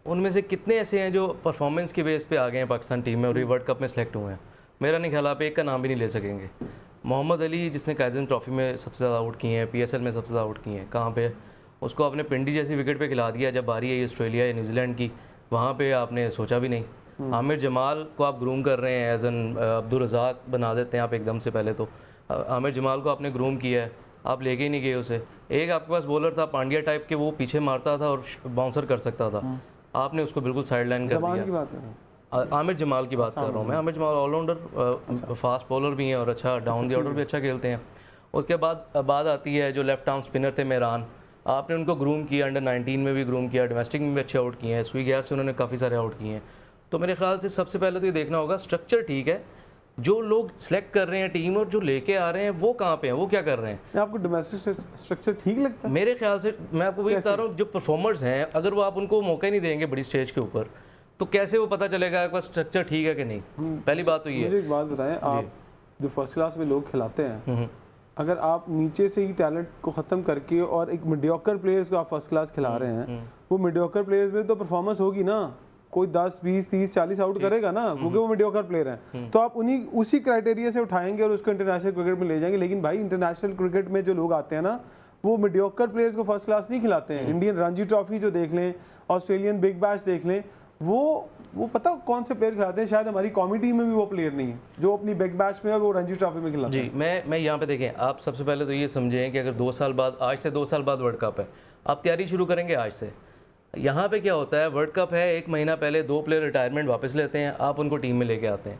Speaker 3: उनमें से कितने ऐसे हैं जो परफॉर्मेंस के बेस पे आ गए हैं पाकिस्तान टीम में और ये वर्ल्ड कप में सेलेक्ट हुए हैं। मेरा नहीं ख्याल आप एक का नाम भी नहीं ले सकेंगे। मोहम्मद अली जिसने कायदन ट्रॉफी में सबसे ज़्यादा आउट किए हैं, PSL में सबसे ज़्यादा आउट किए हैं, कहाँ पे उसको आपने पिंडी जैसी विकेट पे खिला दिया। जब बारी आई ऑस्ट्रेलिया या न्यूजीलैंड की, वहाँ पे आपने सोचा भी नहीं। आमिर जमाल को आप ग्रूम कर रहे हैं, एज एन अब्दुल रज़ाक बना देते हैं आप एकदम से। पहले तो आमिर जमाल को आपने ग्रूम किया है, आप लेके ही नहीं गए उसे। एक आपके पास बॉलर था पांड्या टाइप के, वो पीछे मारता था और बाउंसर कर सकता था, आपने उसको बिल्कुल साइड लाइन कर दिया। आमिर जमाल की बात कर रहा हूँ मैं। Aamir Jamal allrounder, fast bowler भी हैं और अच्छा डाउन द ऑर्डर भी अच्छा खेलते हैं। उसके बाद आती है जो लेफ्ट आर्म स्पिनर थे मेहरान, आपने उनको ग्रूम किया, अंडर 19 में भी ग्रूम किया, डोमेस्टिक में भी अच्छे आउट किए हैं, सुई गैस से उन्होंने काफ़ी सारे आउट किए हैं। तो मेरे ख्याल से सबसे पहले तो ये देखना होगा स्ट्रक्चर ठीक है, जो लोग सेलेक्ट कर रहे हैं टीम और जो लेके आ रहे हैं वो कहाँ पे हैं, वो क्या कर रहे हैं।
Speaker 1: आपको डोमेस्टिक स्ट्रक्चर ठीक लगता है?
Speaker 3: मेरे ख्याल से मैं आपको वही बता रहा हूँ, जो परफॉर्मर्स हैं अगर वो आप उनको मौका ही नहीं देंगे बड़ी स्टेज के ऊपर तो कैसे वो पता चलेगा आपका स्ट्रक्चर ठीक है कि नहीं। पहली बात तो ये।
Speaker 1: मुझे एक बात बताएं, आप जो फर्स्ट क्लास में लोग खिलाते हैं, अगर आप नीचे से ही टैलेंट को ख़त्म करके और एक मीडियोकर प्लेयर्स को आप फर्स्ट क्लास खिला रहे हैं, वो मीडियोकर प्लेयर्स में तो परफॉर्मेंस होगी ना, कोई 10, 20, 30, 40 आउट करेगा ना, क्योंकि वो मीडियोकर प्लेयर हैं। तो आप उसी क्राइटेरिया से उठाएंगे और उसको इंटरनेशनल क्रिकेट में ले जाएंगे। लेकिन भाई इंटरनेशनल क्रिकेट में जो लोग आते हैं ना, वो मीडियोकर प्लेयर्स को फर्स्ट क्लास नहीं खिलाते हैं। इंडियन रणजी ट्रॉफी जो देख लें, ऑस्ट्रेलियन बिग बैश देख लें, वो पता कौन से प्लेयर खिलाते हैं। शायद हमारी कौमी टीम में भी वो प्लेयर नहीं है जो अपनी बिग बैश में और वो रणजी ट्रॉफी में खिलाते हैं।
Speaker 3: जी, मैं यहाँ पे देखें, आप सबसे पहले तो ये समझें कि अगर 2 साल बाद, आज से 2 साल बाद वर्ल्ड कप है, आप तैयारी शुरू करेंगे आज से। यहाँ पे क्या होता है, वर्ल्ड कप है, 1 महीना पहले 2 प्लेयर रिटायरमेंट वापस लेते हैं, आप उनको टीम में लेके आते हैं।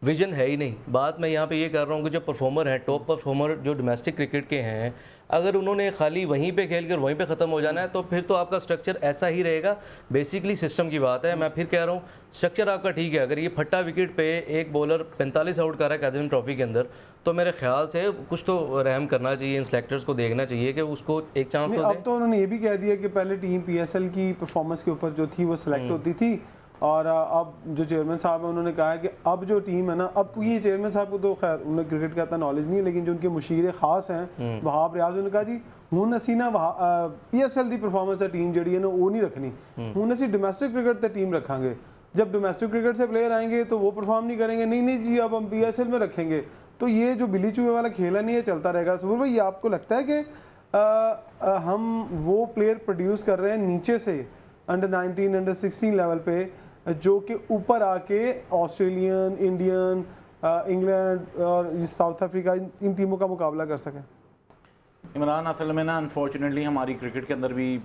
Speaker 3: विजन है ही नहीं। बात मैं यहाँ पे ये कर रहा हूँ कि जो परफॉर्मर हैं, टॉप परफॉर्मर जो डोमेस्टिक क्रिकेट के हैं, अगर उन्होंने खाली वहीं पे खेल कर वहीं पे ख़त्म हो जाना है तो फिर तो आपका स्ट्रक्चर ऐसा ही रहेगा। बेसिकली सिस्टम की बात है। मैं फिर कह रहा हूँ स्ट्रक्चर आपका ठीक है। अगर ये फट्टा विकेट पे एक बॉलर 45 आउट कर रहा है काज़िम ट्रॉफी के अंदर, तो मेरे ख्याल से कुछ तो रहम करना चाहिए, इन सेलेक्टर्स को देखना चाहिए कि उसको एक चांस तो
Speaker 1: अब तो उन्होंने ये भी कह दिया कि पहले टीम PSL की परफॉर्मेंस के ऊपर जो थी वो सिलेक्ट होती थी, और अब जो चेयरमैन साहब हैं उन्होंने कहा है कि अब जो टीम है ना, अब ये चेयरमैन साहब को तो खैर उन्हें क्रिकेट का इतना नॉलेज नहीं है, लेकिन जो उनके मुशीर ख़ास हैं वहाब रियाज, उन्होंने कहा जी हूँ असी ना PSL की परफॉर्मेंस टीम जी है ना वो नहीं रखनी, हूँ असी डोमेस्टिक क्रिकेट से टीम रखांगे। जब डोमेस्टिक क्रिकेट से प्लेयर आएंगे तो वो परफॉर्म नहीं करेंगे, नहीं जी अब हम PSL में रखेंगे। तो ये जो बिली चूहे वाला खेल है नहीं, ये चलता रहेगा। सुबुर भाई, ये आपको लगता है कि हम वो प्लेयर प्रोड्यूस कर रहे हैं नीचे से, अंडर 19 अंडर 16 लेवल पे, जो कि ऊपर आके ऑस्ट्रेलियन, इंडियन, इंग्लैंड और साउथ अफ्रीका इन टीमों का मुकाबला कर सकें?
Speaker 2: इमरान, असल में ना अनफॉर्चुनेटली हमारी क्रिकेट के अंदर भी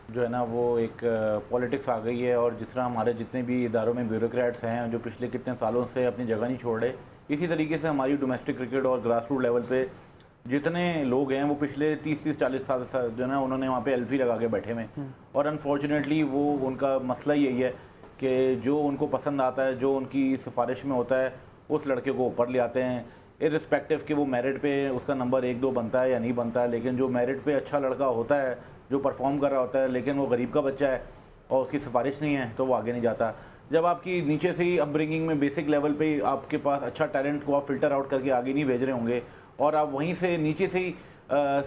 Speaker 2: जो है ना वो एक पॉलिटिक्स आ गई है, और जिस तरह हमारे जितने भी इदारों में ब्यूरोक्रेट्स हैं जो पिछले कितने सालों से अपनी जगह नहीं छोड़ रहे, इसी तरीके से हमारी डोमेस्टिक क्रिकेट और ग्रास रूट लेवल पे जितने लोग हैं वो पिछले 30-40 साल से जो है ना उन्होंने वहाँ पे एल्फी लगा के बैठे हुए, और अनफॉर्चुनेटली वो उनका मसला यही है कि जो उनको पसंद आता है, जो उनकी सिफारिश में होता है, उस लड़के को ऊपर ले आते हैं, इर्रिस्पेक्टिव कि वो मेरिट पे उसका नंबर 1-2 बनता है या नहीं बनता है। लेकिन जो मेरिट पे अच्छा लड़का होता है, जो परफॉर्म कर रहा होता है, लेकिन वो गरीब का बच्चा है और उसकी सिफारिश नहीं है, तो वो आगे नहीं जाता। जब आपकी नीचे से ही अपब्रिंगिंग में बेसिक लेवल पे ही आपके पास अच्छा टैलेंट को आप फ़िल्टर आउट करके आगे नहीं भेज रहे होंगे, और आप वहीं से नीचे से ही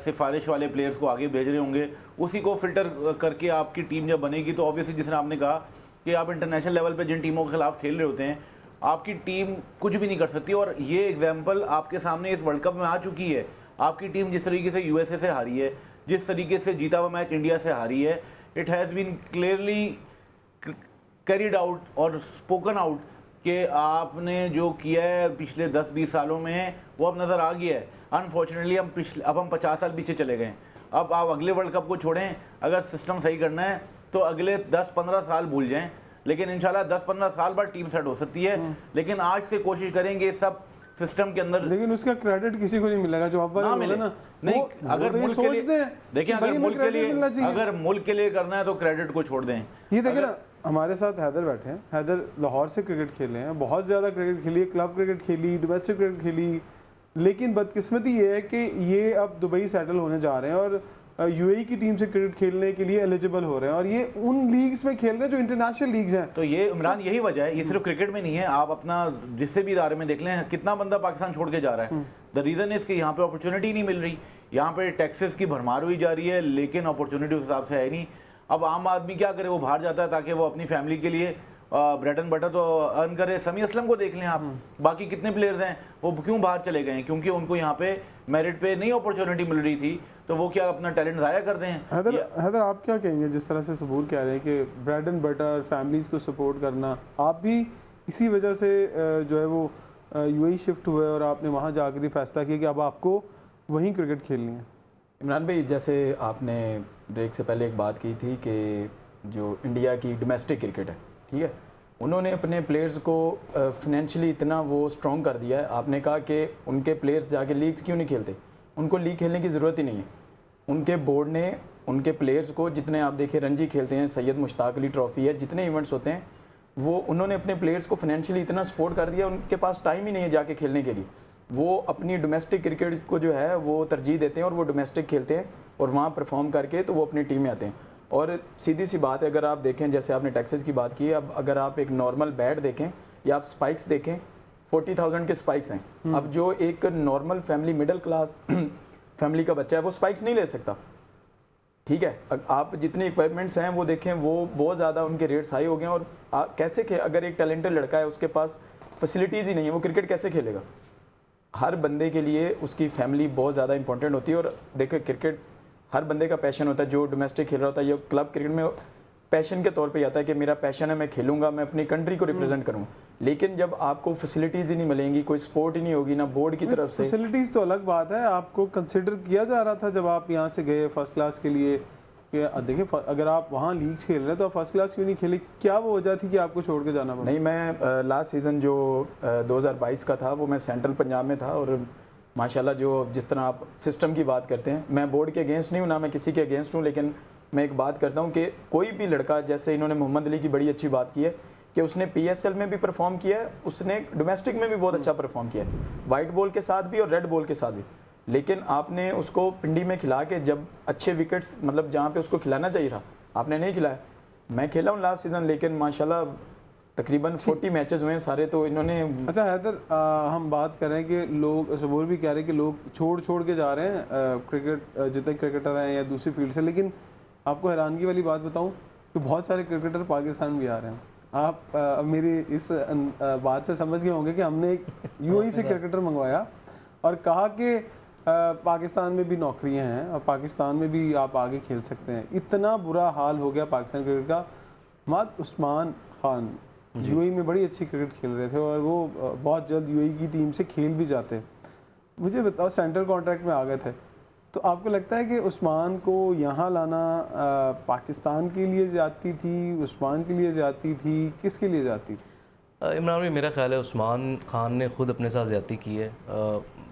Speaker 2: सिफारिश वाले प्लेयर्स को आगे भेज रहे होंगे, उसी को फ़िल्टर करके आपकी टीम जब बनेगी, तो ऑब्वियसली जिस तरह आपने कहा कि आप इंटरनेशनल लेवल पे जिन टीमों के खिलाफ खेल रहे होते हैं, आपकी टीम कुछ भी नहीं कर सकती। और ये एग्जाम्पल आपके सामने इस वर्ल्ड कप में आ चुकी है। आपकी टीम जिस तरीके से यूएसए से हारी है, जिस तरीके से जीता हुआ मैच इंडिया से हारी है, it has been clearly carried out और स्पोकन आउट कि आपने जो किया है पिछले 10-20 सालों में वो अब नज़र आ गया है। अनफॉर्चुनेटली अब हम 50 साल पीछे चले गए। अब आप अगले वर्ल्ड कप को छोड़ें, अगर सिस्टम सही करना है तो अगले 10-15 साल भूल जाएं, लेकिन इंशाल्लाह 10-15 साल बाद टीम सेट हो सकती है। लेकिन आज से कोशिश करेंगे सब सिस्टम के अंदर,
Speaker 1: लेकिन उसका क्रेडिट किसी को नहीं मिलेगा जो आप
Speaker 2: ना मिले
Speaker 1: ना।
Speaker 2: नहीं, अगर
Speaker 1: तो ये
Speaker 2: मुल्क के लिए
Speaker 1: सोचते हैं
Speaker 2: देखिए,
Speaker 1: कि भाई
Speaker 2: अगर
Speaker 1: हमें
Speaker 2: मुल्क के
Speaker 1: credit मिलना
Speaker 2: लिए
Speaker 1: चाहिए।
Speaker 2: अगर मुल्क के लिए करना है तो क्रेडिट को छोड़ दें।
Speaker 1: ये देखिए ना, हमारे साथ हैदर बैठे हैं। हैदर लाहौर से क्रिकेट खेले हैं, बहुत ज़्यादा क्रिकेट खेली है, क्लब क्रिकेट खेली, डोमेस्टिक क्रिकेट खेली, लेकिन बदकिस्मती ये है कि ये अब दुबई सेटल होने जा रहे हैं और यूएई की टीम से क्रिकेट खेलने के लिए एलिजिबल हो रहे हैं, और ये उन लीग्स में खेल रहे हैं जो इंटरनेशनल लीग्स हैं।
Speaker 2: तो ये इमरान यही वजह है, ये सिर्फ क्रिकेट में नहीं है, आप अपना जिससे भी इदारे में देख लें, कितना बंदा पाकिस्तान छोड़ के जा रहा है। द रीज़न इज़ कि यहाँ पे अपॉर्चुनिटी नहीं मिल रही, यहाँ पे टैक्सेस की भरमार हुई जा रही है, लेकिन अपॉर्चुनिटी उस हिसाब से है नहीं। अब आम आदमी क्या करे, वो बाहर जाता है ताकि वो अपनी फैमिली के लिए ब्रेड एंड बटर तो अर्न करे। समी असलम को देख लें आप, बाकी कितने प्लेयर्स हैं वो क्यों बाहर चले गए? क्योंकि उनको यहाँ पे मेरिट पे नहीं अपॉर्चुनिटी मिल रही थी, तो वो क्या अपना टैलेंट ज़ाया कर दें?
Speaker 1: हैदर आप क्या कहेंगे, जिस तरह से सबूर कह रहे हैं कि ब्रेड एंड बटर, फैमिलीज़ को सपोर्ट करना, आप भी इसी वजह से जो है वो यूएई शिफ्ट हुए और आपने वहाँ जाकर ही फैसला किया कि अब आपको वहीं क्रिकेट खेलनी है?
Speaker 4: इमरान भाई, जैसे आपने ब्रेक से पहले एक बात की थी कि जो इंडिया की डोमेस्टिक क्रिकेट है, ठीक है, उन्होंने अपने प्लेयर्स को फाइनेंशियली इतना वो स्ट्रॉन्ग कर दिया है। आपने कहा कि उनके प्लेयर्स जाके लीग्स क्यों नहीं खेलते, उनको लीग खेलने की ज़रूरत ही नहीं है। उनके बोर्ड ने उनके प्लेयर्स को, जितने आप देखें रणजी खेलते हैं, सैयद मुश्ताक अली ट्रॉफी है, जितने इवेंट्स होते हैं, वो उन्होंने अपने प्लेयर्स को फाइनेंशियली इतना सपोर्ट कर दिया, उनके पास टाइम ही नहीं है जाके खेलने के लिए। वो अपनी डोमेस्टिक क्रिकेट को जो है वो तरजीह देते हैं और वो डोमेस्टिक खेलते हैं और वहाँ परफॉर्म करके तो वो अपनी टीम में आते हैं। और सीधी सी बात है, अगर आप देखें, जैसे आपने टैक्सेस की बात की, अब अगर आप एक नॉर्मल बैट देखें या आप स्पाइक्स देखें, 40,000 के स्पाइक्स हैं। अब जो एक normal family, middle class family का बच्चा है, वो स्पाइक्स नहीं ले सकता, ठीक है। आप जितने इक्विपमेंट्स हैं वो देखें, वो बहुत ज़्यादा उनके रेट्स हाई हो गए हैं। और कैसे अगर एक टैलेंटेड लड़का है, उसके पास फैसिलिटीज़ ही नहीं है, वो क्रिकेट कैसे खेलेगा? हर बंदे के लिए उसकी फैमिली बहुत ज़्यादा इंपॉर्टेंट होती है। और देखो, क्रिकेट हर बंदे का पैशन होता है, जो डोमेस्टिक खेल रहा होता है, ये क्लब क्रिकेट में पैशन के तौर पे आता है कि मेरा पैशन है, मैं खेलूंगा, मैं अपनी कंट्री को रिप्रेजेंट करूँगा। लेकिन जब आपको फैसिलिटीज़ ही नहीं मिलेंगी, कोई सपोर्ट ही नहीं होगी ना बोर्ड की तरफ से।
Speaker 1: फैसिलिटीज़ तो अलग बात है, आपको कंसिडर किया जा रहा था जब आप यहाँ से गए फर्स्ट क्लास के लिए कि देखिए अगर आप वहाँ लीग्स खेल रहे हैं तो आप फर्स्ट क्लास क्यों नहीं खेले? क्या वो वजह थी कि आपको छोड़ के जाना पड़ा?
Speaker 4: नहीं, मैं लास्ट सीज़न जो 2022 का था वो मैं सेंट्रल पंजाब में था। और माशाल्लाह जो जिस तरह आप सिस्टम की बात करते हैं, मैं बोर्ड के अगेंस्ट नहीं हूँ, ना मैं किसी के अगेंस्ट हूँ, लेकिन मैं एक बात करता हूँ कि कोई भी लड़का, जैसे इन्होंने मोहम्मद अली की बड़ी अच्छी बात की है कि उसने PSL में भी परफॉर्म किया है, उसने डोमेस्टिक में भी बहुत अच्छा परफॉर्म किया है, वाइट बॉल के साथ भी और रेड बॉल के साथ भी। लेकिन आपने उसको पिंडी में खिला के, जब अच्छे विकेट्स, मतलब जहाँ पे उसको खिलाना चाहिए था, आपने नहीं खिलाया। मैं खेला हूँ लास्ट सीज़न, लेकिन माशाल्लाह तकरीबन 40 मैचेस हुए हैं सारे, तो इन्होंने।
Speaker 1: अच्छा हैदर, हम बात करें कि लोग, सबूर भी कह रहे हैं कि लोग छोड़ के जा रहे हैं क्रिकेट, जितने क्रिकेटर हैं या दूसरी फील्ड से। लेकिन आपको हैरानगी वाली बात बताऊं कि बहुत सारे क्रिकेटर पाकिस्तान भी आ रहे हैं। आप मेरी इस बात से समझ गए होंगे कि हमने एक यूएई से क्रिकेटर मंगवाया और कहा कि पाकिस्तान में भी नौकरियां हैं और पाकिस्तान में भी आप आगे खेल सकते हैं। इतना बुरा हाल हो गया पाकिस्तान क्रिकेट का। माद उस्मान खान यूएई में बड़ी अच्छी क्रिकेट खेल रहे थे और वो बहुत जल्द यूएई की टीम से खेल भी जाते। मुझे बताओ, सेंट्रल कॉन्ट्रैक्ट में आ गए थे, तो आपको लगता है कि उस्मान को यहाँ लाना पाकिस्तान के लिए ज़्यादती थी, उस्मान के लिए ज़्यादती थी, किसके लिए ज़्यादती थी?
Speaker 3: इमरान भाई, मेरा ख्याल है उस्मान खान ने खुद अपने साथ ज़्यादती की है।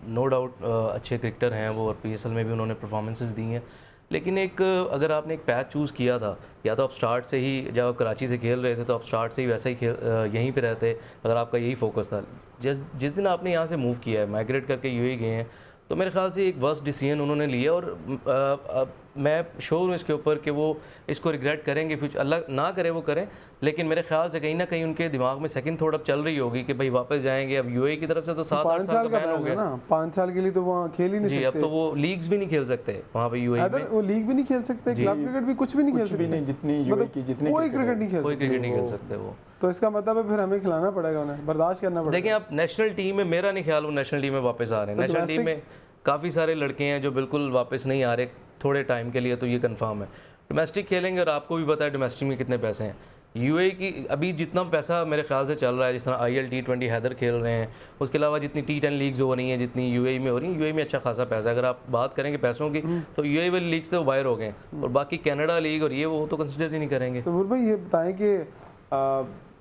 Speaker 3: नो डाउट अच्छे क्रिकेटर हैं वो, और पीएसएल में भी उन्होंने परफॉर्मेंसेस दी हैं, लेकिन एक अगर आपने एक पैच चूज़ किया था, या तो आप स्टार्ट से ही, जब आप कराची से खेल रहे थे तो आप स्टार्ट से ही वैसा ही यहीं पे रहते, अगर आपका यही फोकस था। जिस दिन आपने यहाँ से मूव किया है, माइग्रेट करके यूएई गए हैं, तो मेरे ख्याल से एक वर्स्ट डिसीजन उन्होंने लिया, और मैं श्योर हूँ इसके ऊपर कि वो इसको रिग्रेट करेंगे फ्यूचर, अल्लाह ना करे वो करें, लेकिन मेरे ख्याल से कहीं ना कहीं उनके दिमाग में सेकंड थॉट अब चल रही होगी कि भाई वापस जाएंगे। अब यूएई की तरफ से तो 7-8 साल का बैन हो गया
Speaker 1: ना, 5 साल के लिए तो वहाँ खेल ही नहीं
Speaker 3: जी,
Speaker 1: सकते।
Speaker 3: अब तो वो लीग्स भी नहीं खेल सकते वहाँ पे यूएई में,
Speaker 1: वो लीग भी नहीं खेल सकते, क्लब क्रिकेट भी कुछ भी नहीं खेल सकते,
Speaker 4: जितनी यूएई की जितनी
Speaker 1: कोई क्रिकेट नहीं खेल
Speaker 3: कोई
Speaker 1: सकते।
Speaker 3: क्रिकेट नहीं खेल सकते वो।
Speaker 1: तो इसका मतलब है फिर हमें खिलाना पड़ेगा, उन्हें बर्दाश्त करना पड़ेगा।
Speaker 3: देखिए, आप नेशनल टीम में, मेरा नहीं ख्याल वो नेशनल टीम में वापस आ रहे हैं। नेशनल टीम में काफ़ी सारे लड़के हैं जो बिल्कुल वापस नहीं आ रहे थोड़े टाइम के लिए, तो ये कंफर्म है। डोमेस्टिक खेलेंगे, और आपको भी पता है डोमेस्टिक में कितने पैसे हैं। यूएई की अभी जितना पैसा मेरे ख्याल से चल रहा है, जिस तरह IL T20 हैदर खेल रहे हैं, उसके अलावा जितनी T10 लीग्स हो रही हैं, जितनी यूएई में हो रही हैं, यूएई में अच्छा खासा पैसा है। अगर आप बात करेंगे पैसों की, तो यूएई वाली लीग से वो बाहर हो गए, और बाकी कनाडा लीग और ये वो तो कंसिडर ही नहीं करेंगे।
Speaker 1: सबूर भाई, ये बताएं कि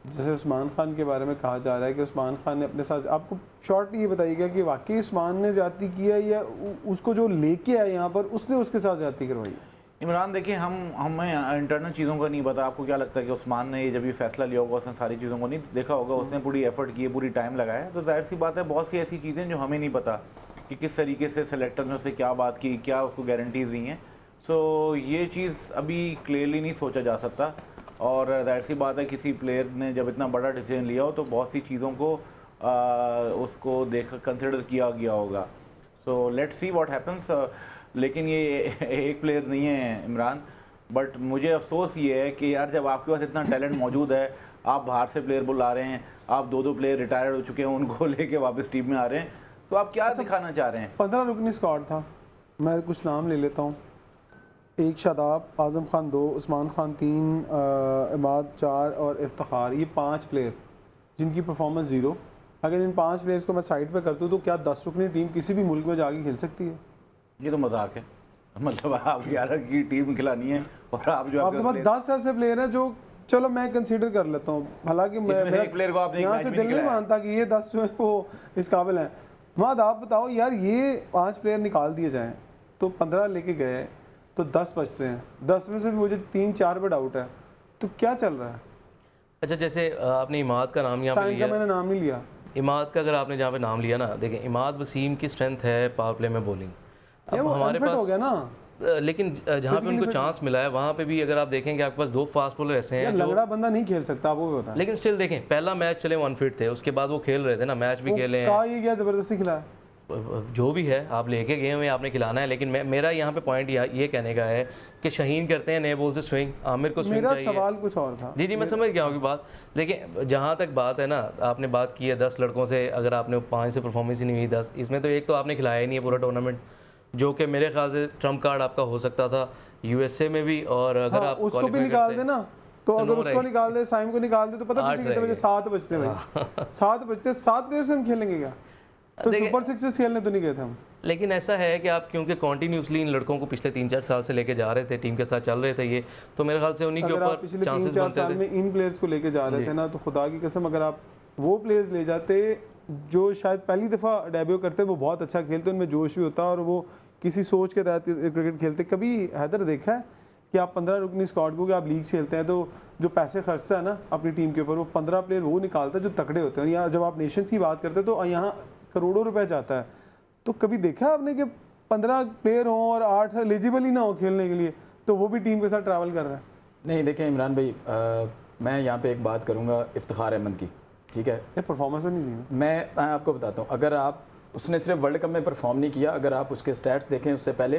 Speaker 1: जैसे उस्मान खान के बारे में कहा जा रहा है कि उस्मान खान ने अपने साथ, आपको शॉर्ट ये बताइएगा कि वाकई उस्मान ने ज़्यादती किया या उसको जो लेके आया यहाँ पर उसने उसके साथ ज़्यादती करवाई?
Speaker 2: इमरान, देखिए, हमें इंटरनल चीज़ों का नहीं पता। आपको क्या लगता है कि उस्मान ने जब ये फैसला लिया होगा, उसने सारी चीज़ों को नहीं देखा होगा, उसने पूरी एफर्ट की है, पूरी टाइम लगाया, तो जाहिर सी बात है बहुत सी ऐसी चीज़ें जो हमें नहीं पता कि किस तरीके से सेलेक्टर ने उससे क्या बात की, क्या उसको गारंटीज दी हैं। सो ये चीज़ अभी क्लियरली नहीं सोचा जा सकता, और जाहिर सी बात है किसी प्लेयर ने जब इतना बड़ा डिसीजन लिया हो तो बहुत सी चीज़ों को उसको कंसिडर किया गया होगा। So let's see what happens. लेकिन ये एक प्लेयर नहीं है इमरान, बट मुझे अफसोस ये है कि यार, जब आपके पास इतना टैलेंट मौजूद है, आप बाहर से प्लेयर बुला रहे हैं, आप 2 प्लेयर रिटायर्ड हो चुके हैं, उनको लेके वापस टीम में आ रहे हैं, तो आप क्या दिखाना चाह रहे हैं?
Speaker 1: 15 रुकनी स्क्वाड था, मैं कुछ नाम ले लेता हूँ। 1 शादाब, आज़म खान 2, उस्मान खान 3, इमाद 4 और इफ्तिखार, ये 5 प्लेयर जिनकी परफॉर्मेंस 0। अगर इन 5 प्लेयर्स को मैं साइड पे कर दूँ तो क्या 10 रुकनी टीम किसी भी मुल्क में जाके खेल सकती है?
Speaker 2: ये तो मजाक है। मतलब आप 11 की टीम खिलानी है, और आप जो
Speaker 1: आपके पास 10 ऐसे प्लेयर हैं जो, चलो मैं कंसीडर कर लेता हूँ, हालांकि मैं
Speaker 2: एक प्लेयर को आपने
Speaker 1: यहाँ से दिल नहीं मानता कि ये 10 जो है वो इस काबिल हैं। माद, आप बताओ यार, ये 5 प्लेयर निकाल दिए जाएँ तो 15 लेके गए तो 10 बचते हैं, 10 में से मुझे 3-4 पे डाउट है, तो क्या चल रहा है?
Speaker 3: अच्छा, जैसे आपने इमाद का नाम यहाँ पे लिया,
Speaker 1: मैंने नाम नहीं लिया।
Speaker 3: इमाद का अगर आपने जहाँ पे नाम लिया ना, देखें, इमाद वसीम की स्ट्रेंथ है पावर प्ले में बॉलिंग।
Speaker 1: अब हमारे पास हो गया ना,
Speaker 3: लेकिन जहाँ पे उनको चांस मिला है वहाँ पे भी अगर आप देखेंगे आपके पास 2 फास्ट बॉलर ऐसे हैं,
Speaker 1: लंगड़ा बंदा नहीं खेल सकता, आपको भी पता।
Speaker 3: लेकिन स्टिल देखें, पहला मैच चले 1 फीट थे, उसके बाद वो खेल रहे थे ना, मैच भी खेले हैं।
Speaker 1: कहा ये क्या ज़बरदस्ती खिलाया?
Speaker 3: जो भी है, आप लेके गए हुए, आपने खिलाना है। लेकिन मेरा यहाँ पे पॉइंट ये कहने का है कि शाहीन करते हैं नए बॉल से स्विंग, आमिर को स्विंग चाहिए।
Speaker 1: मेरा सवाल कुछ और था।
Speaker 3: जी, मैं समझ गया हूँ की बात, लेकिन जहाँ तक बात है ना, आपने बात की है 10 लड़कों से, अगर आपने 5 से परफॉर्मेंस ही नहीं हुई 10, इसमें तो एक तो आपने खिलाया ही नहीं है पूरा टूर्नामेंट, जो कि मेरे ख्याल से ट्रम्प कार्ड आपका हो सकता था USA में भी। और अगर आप
Speaker 1: उसको भी निकाल देना, तो अगर उसको निकाल दे, साइम को निकाल दे, तो पता है कितने बजे? 7 बजते भाई, 7 बजते, 7 प्लेयर से हम खेलेंगे क्या? तो सुपर 6 खेलने तो नहीं गए थे हम।
Speaker 3: लेकिन ऐसा है कि आप क्योंकि कॉन्टीन्यूसली इन लड़कों को पिछले 3-4 साल से लेके जा रहे थे, टीम के साथ चल रहे थे ये, तो मेरे ख्याल से उन्हीं के ऊपर
Speaker 1: पिछले
Speaker 3: चांसेस
Speaker 1: 3-4
Speaker 3: बनते
Speaker 1: साल
Speaker 3: थे।
Speaker 1: में इन प्लेयर्स को लेके जा रहे थे ना, तो खुदा की कसम अगर आप वो प्लेयर्स ले जाते जो शायद पहली दफ़ा डेब्यू करते, वो बहुत अच्छा खेलते, उनमें जोश भी होता और वो किसी सोच के तहत क्रिकेट खेलते। कभी हैदर देखा है कि आप 15 रुकनी स्क्वाड को, कि आप लीग खेलते हैं तो जो पैसे खर्चता है ना अपनी टीम के ऊपर, वो 15 प्लेयर वो निकालता है जो तगड़े होते हैं। यहाँ जब आप नेशंस की बात करते हैं तो यहाँ करोड़ों रुपए जाता है। तो कभी देखा आपने कि 15 प्लेयर हों और 8 एलिजिबल ही ना हो खेलने के लिए, तो वो भी टीम के साथ ट्रैवल कर रहा है?
Speaker 4: नहीं, देखें इमरान भाई, मैं यहाँ पे एक बात करूँगा इफ्तिखार अहमद की, ठीक है?
Speaker 1: ये परफॉर्मेंस नहीं दी।
Speaker 4: मैं आपको बताता हूँ, अगर आप, उसने सिर्फ वर्ल्ड कप में परफॉर्म नहीं किया, अगर आप उसके स्टैट्स देखें उससे पहले,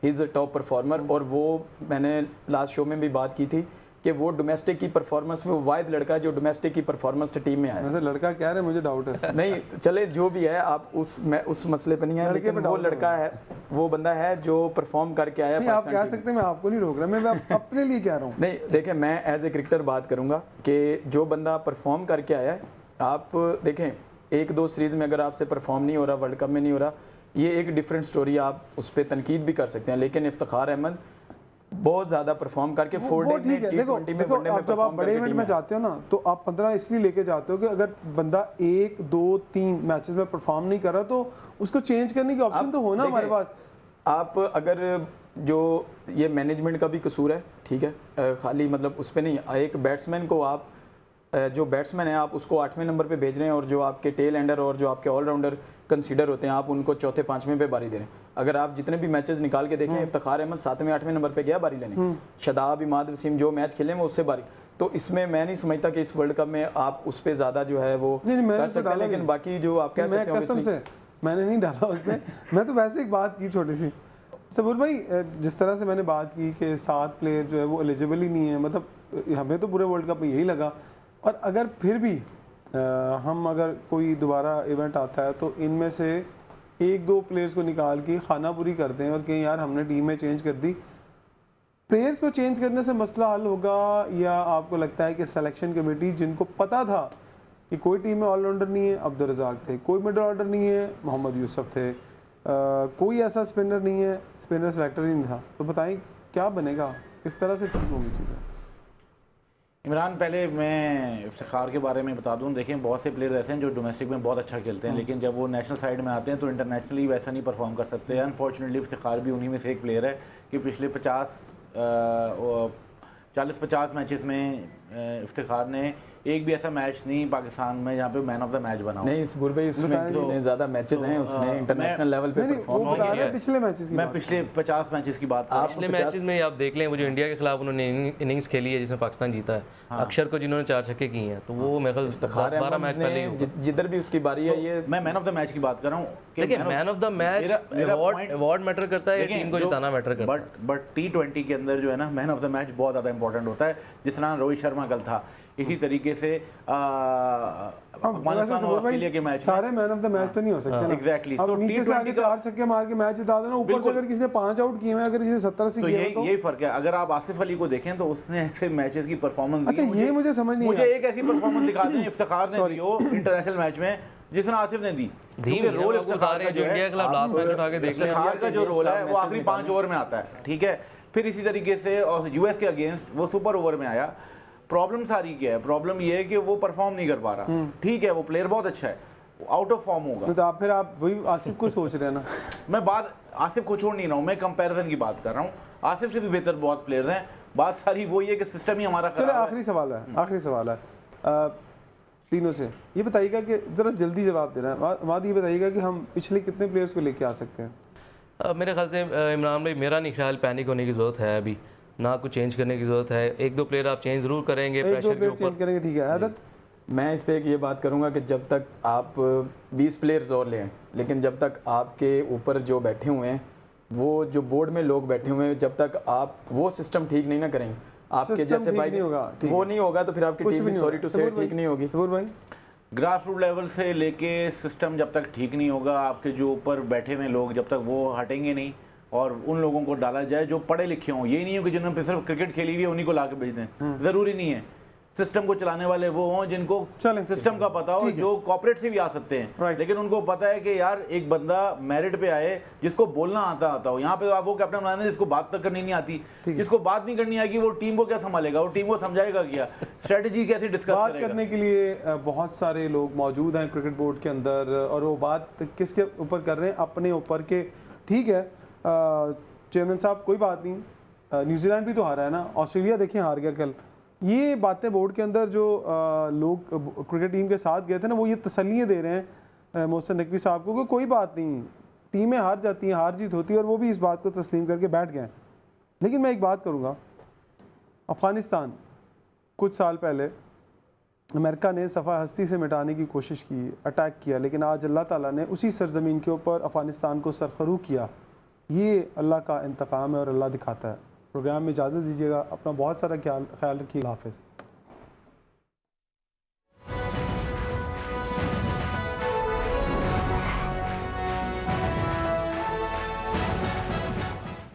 Speaker 4: he is a top performer. और वो मैंने लास्ट शो में भी बात की थी कि वो डोमेस्टिक की परफॉर्मेंस में वो वाहिद लड़का है जो डोमेस्टिक की परफॉर्मेंस टीम में आया।
Speaker 1: वैसे लड़का क्या है, मुझे डाउट है।
Speaker 4: नहीं चले जो भी है, आप उस मसले पे नहीं है, लेकिन वो लड़का है, वो बंदा है जो परफॉर्म करके आया।
Speaker 1: आप कह सकते हैं, मैं आपको नहीं रोक रहा, मैं अपने लिए कह रहा हूँ।
Speaker 4: नहीं देखें, मैं एज ए क्रिकेटर बात करूंगा कि जो बंदा परफॉर्म करके आया है, आप देखें 1-2 सीरीज़ में अगर आपसे परफॉर्म नहीं हो रहा, वर्ल्ड कप में नहीं हो रहा, ये एक डिफरेंट स्टोरी, आप उस पर तनकीद भी कर सकते हैं। लेकिन इफ्तिखार अहमद बहुत ज़्यादा परफॉर्म करके 4 डे में, T20 में, वनडे में,
Speaker 1: जब आप बड़े इवेंट में जाते हो ना, तो आप 15 इसलिए लेके जाते हो कि अगर बंदा 1, 2, 3 मैचेस में परफॉर्म नहीं कर रहा तो उसको चेंज करने की ऑप्शन तो होना हमारे पास।
Speaker 4: आप अगर जो ये मैनेजमेंट का भी कसूर है, ठीक है, खाली मतलब उस पर नहीं, एक बैट्समैन को आप जो बैट्समैन है आप उसको 8वें नंबर पे भेज रहे हैं, और जो आपके टेल एंडर और जो आपके ऑलराउंडर कंसीडर होते हैं आप उनको 4थे 5वें पे बारी दे रहे हैं। अगर आप जितने भी मैचेस निकाल के देखें, इफ्तिखार अहमद 7वें 8वें नंबर पे गया बारी लेने, शादाब, इमाद वसीम जो मैच खेले वो उससे बारी। तो इसमें मैं नहीं समझता कि इस वर्ल्ड कप में आप उस पर ज़्यादा जो है वो कर सकते हैं, लेकिन बाकी जो आप कह सकते हो,
Speaker 1: कसम से मैंने नहीं डाला उसमें। मैं तो वैसे एक बात की छोटी सी, सबूर भाई, जिस तरह से मैंने बात की कि 7 प्लेयर जो है वो एलिजिबल ही नहीं है, मतलब हमें तो पूरे वर्ल्ड कप में यही लगा। और अगर फिर भी हम अगर कोई दोबारा इवेंट आता है तो इनमें से 1-2 प्लेयर्स को निकाल के खानापुरी करते हैं और कहीं यार हमने टीम में चेंज कर दी, प्लेयर्स को चेंज करने से मसला हल होगा? या आपको लगता है कि सिलेक्शन कमेटी जिनको पता था कि कोई टीम में ऑलराउंडर नहीं है, अब्दुल रज़ाक थे, कोई मिडल ऑर्डर नहीं है, मोहम्मद यूसुफ थे, कोई ऐसा स्पिनर नहीं है, स्पिनर सेलेक्टर ही नहीं था, तो बताएं क्या बनेगा, किस तरह से ठीक होगी चीज़ें?
Speaker 2: इमरान, पहले मैं इफ्तिखार के बारे में बता दूं, देखें बहुत से प्लेयर्स ऐसे हैं जो डोमेस्टिक में बहुत अच्छा खेलते हैं, लेकिन जब वो नेशनल साइड में आते हैं तो इंटरनेशनली वैसा नहीं परफॉर्म कर सकते। अनफॉर्चुनेटली इफ्तिखार भी उन्हीं में से एक प्लेयर है कि पिछले 40-50 मैचेस में इफ्तिखार ने एक भी ऐसा मैच नहीं पाकिस्तान में जहाँ पे मैन ऑफ द मैच बना हो।
Speaker 4: नहीं सबूर भाई, उसमें तो ज़्यादा मैचेस हैं, उसने इंटरनेशनल लेवल पे परफॉर्म
Speaker 1: वो बता रहे हैं पिछले मैचेस की,
Speaker 2: मैं पिछले 50 मैचेस की बात कर रहा हूं।
Speaker 3: पिछले मैचेस में आप देख लें, वो जो इंडिया के खिलाफ उन्होंने इनिंग्स खेली है जिसमें पाकिस्तान जीता है, अक्षर को जिन्होंने 4 छक्के किए हैं, तो वो मेरे ख्याल 10-12 मैच पहले ही
Speaker 4: जिधर भी उसकी बारी है, ये
Speaker 2: मैं मैन ऑफ द मैच की बात कर रहा हूँ।
Speaker 3: देखिए, man of the match award matter करता है, टीम को जिताना मैटर करता है,
Speaker 2: बट T20 के अंदर जो है ना, मैन ऑफ द मैच बहुत ज़्यादा इंपॉर्टेंट होता है। जिस तरह रोहित शर्मा कल था, इसी तरीके से अफगानिस्तान और ऑस्ट्रेलिया के मैच
Speaker 1: सारे मैन ऑफ द मैच तो नहीं हो सकते ना।
Speaker 2: एग्जैक्टली।
Speaker 1: अब नीचे से आगे 4 छक्के मार के मैच जिता देना, ऊपर से अगर किसी ने 5 आउट किए हैं, अगर किसी ने 70-80
Speaker 2: तो
Speaker 1: किए हैं, तो
Speaker 2: यही फर्क है। अगर आप आसिफ अली को देखें तो उसने ऐसे मैचेस की परफॉर्मेंस
Speaker 1: अच्छा, ये मुझे समझ नहीं
Speaker 2: मुझे एक ऐसी परफॉर्मेंस दिखा दें इफ्तिखार ने दी हो इंटरनेशनल मैच में जिसने आसिफ ने दी। रोल इफ्तिखार का जो है, इफ्तिखार का जो रोल है वो आखिरी 5 ओवर में आता है, ठीक है। फिर इसी तरीके से और यूएस के अगेंस्ट वो सुपर ओवर में आया। प्रॉब्लम सारी क्या है? प्रॉब्लम ये है कि वो परफॉर्म नहीं कर पा रहा। ठीक है, वो प्लेयर बहुत अच्छा है, आउट ऑफ फॉर्म होगा,
Speaker 1: तो फिर आप वही आसिफ को सोच रहे हैं ना।
Speaker 2: मैं बात आसिफ को छोड़ नहीं रहा हूँ, मैं कंपैरिजन की बात कर रहा हूँ। आसिफ से भी बेहतर बहुत प्लेयर्स हैं। बात सारी वही है कि सिस्टम ही हमारा
Speaker 1: चलो आखिरी सवाल है तीनों से, ये बताइएगा कि ज़रा जल्दी जवाब देना है। बाद ये बताइएगा कि हम पिछले कितने प्लेयर्स को लेके आ सकते हैं?
Speaker 3: मेरे ख्याल से इमरान भाई, मेरा नहीं ख्याल पैनिक होने की ज़रूरत है, अभी ना कुछ चेंज करने की ज़रूरत है। 1-2 प्लेयर आप चेंज ज़रूर करेंगे, प्रेशर के ऊपर
Speaker 1: चेंज करेंगे, ठीक है। हैदर,
Speaker 4: मैं इस पे एक ये बात करूंगा कि जब तक आप 20 प्लेयर्स और ले आएँ, लेकिन जब तक आपके ऊपर जो बैठे हुए हैं, वो जो बोर्ड में लोग बैठे हुए हैं, जब तक आप वो सिस्टम ठीक नहीं ना करेंगे, आपके जैसे भाई
Speaker 1: नहीं होगा,
Speaker 4: वो नहीं होगा तो फिर आपकी टीम भी सॉरी टू से ठीक नहीं होगी।
Speaker 1: सबूर भाई,
Speaker 2: ग्रास रूट लेवल से लेके सिस्टम जब तक ठीक नहीं होगा, आपके जो ऊपर बैठे हुए लोग जब तक वो हटेंगे नहीं और उन लोगों को डाला जाए जो पढ़े लिखे हों। ये नहीं हो कि जिन्होंने सिर्फ क्रिकेट खेली हुई है उन्हीं को ला के भेज दें, ज़रूरी नहीं है। सिस्टम को चलाने वाले वो हों जिनको सिस्टम का पता हो, जो कॉर्पोरेट से भी आ सकते हैं, लेकिन उनको पता है कि यार एक बंदा मेरिट पे आए जिसको बोलना आता हो। यहाँ पे आप वो कैप्टन बनाने जिसको बात तक करनी नहीं आती, जिसको बात नहीं करनी आएगी, वो टीम को क्या संभालेगा, वो टीम को समझाएगा क्या, स्ट्रेटजी कैसे डिस्कस
Speaker 1: बात करने के लिए बहुत सारे लोग मौजूद हैं क्रिकेट बोर्ड के अंदर, और वो बात किसके ऊपर कर रहे हैं? अपने ऊपर के। ठीक है चेयरमैन साहब, कोई बात नहीं, न्यूजीलैंड भी तो हारा है ना, ऑस्ट्रेलिया देखिए हार गया कल। ये बातें बोर्ड के अंदर जो लोग क्रिकेट टीम के साथ गए थे ना, वो ये तसल्लियाँ दे रहे हैं मोहसिन नकवी साहब को कि कोई बात नहीं, टीमें हार जाती हैं, हार जीत होती है, और वो भी इस बात को तस्लीम करके बैठ गए। लेकिन मैं एक बात करूँगा, अफ़गानिस्तान कुछ साल पहले अमेरिका ने सफ़ा हस्ती से मिटाने की कोशिश की, अटैक किया, लेकिन आज अल्लाह ताला ने उसी सरज़मीन के ऊपर अफ़गानिस्तान को सरखरू किया। ये अल्लाह का इंतकाम है और अल्लाह दिखाता है। प्रोग्राम में इजाज़त दीजिएगा। अपना बहुत सारा ख्याल रखिए। हाफिज़।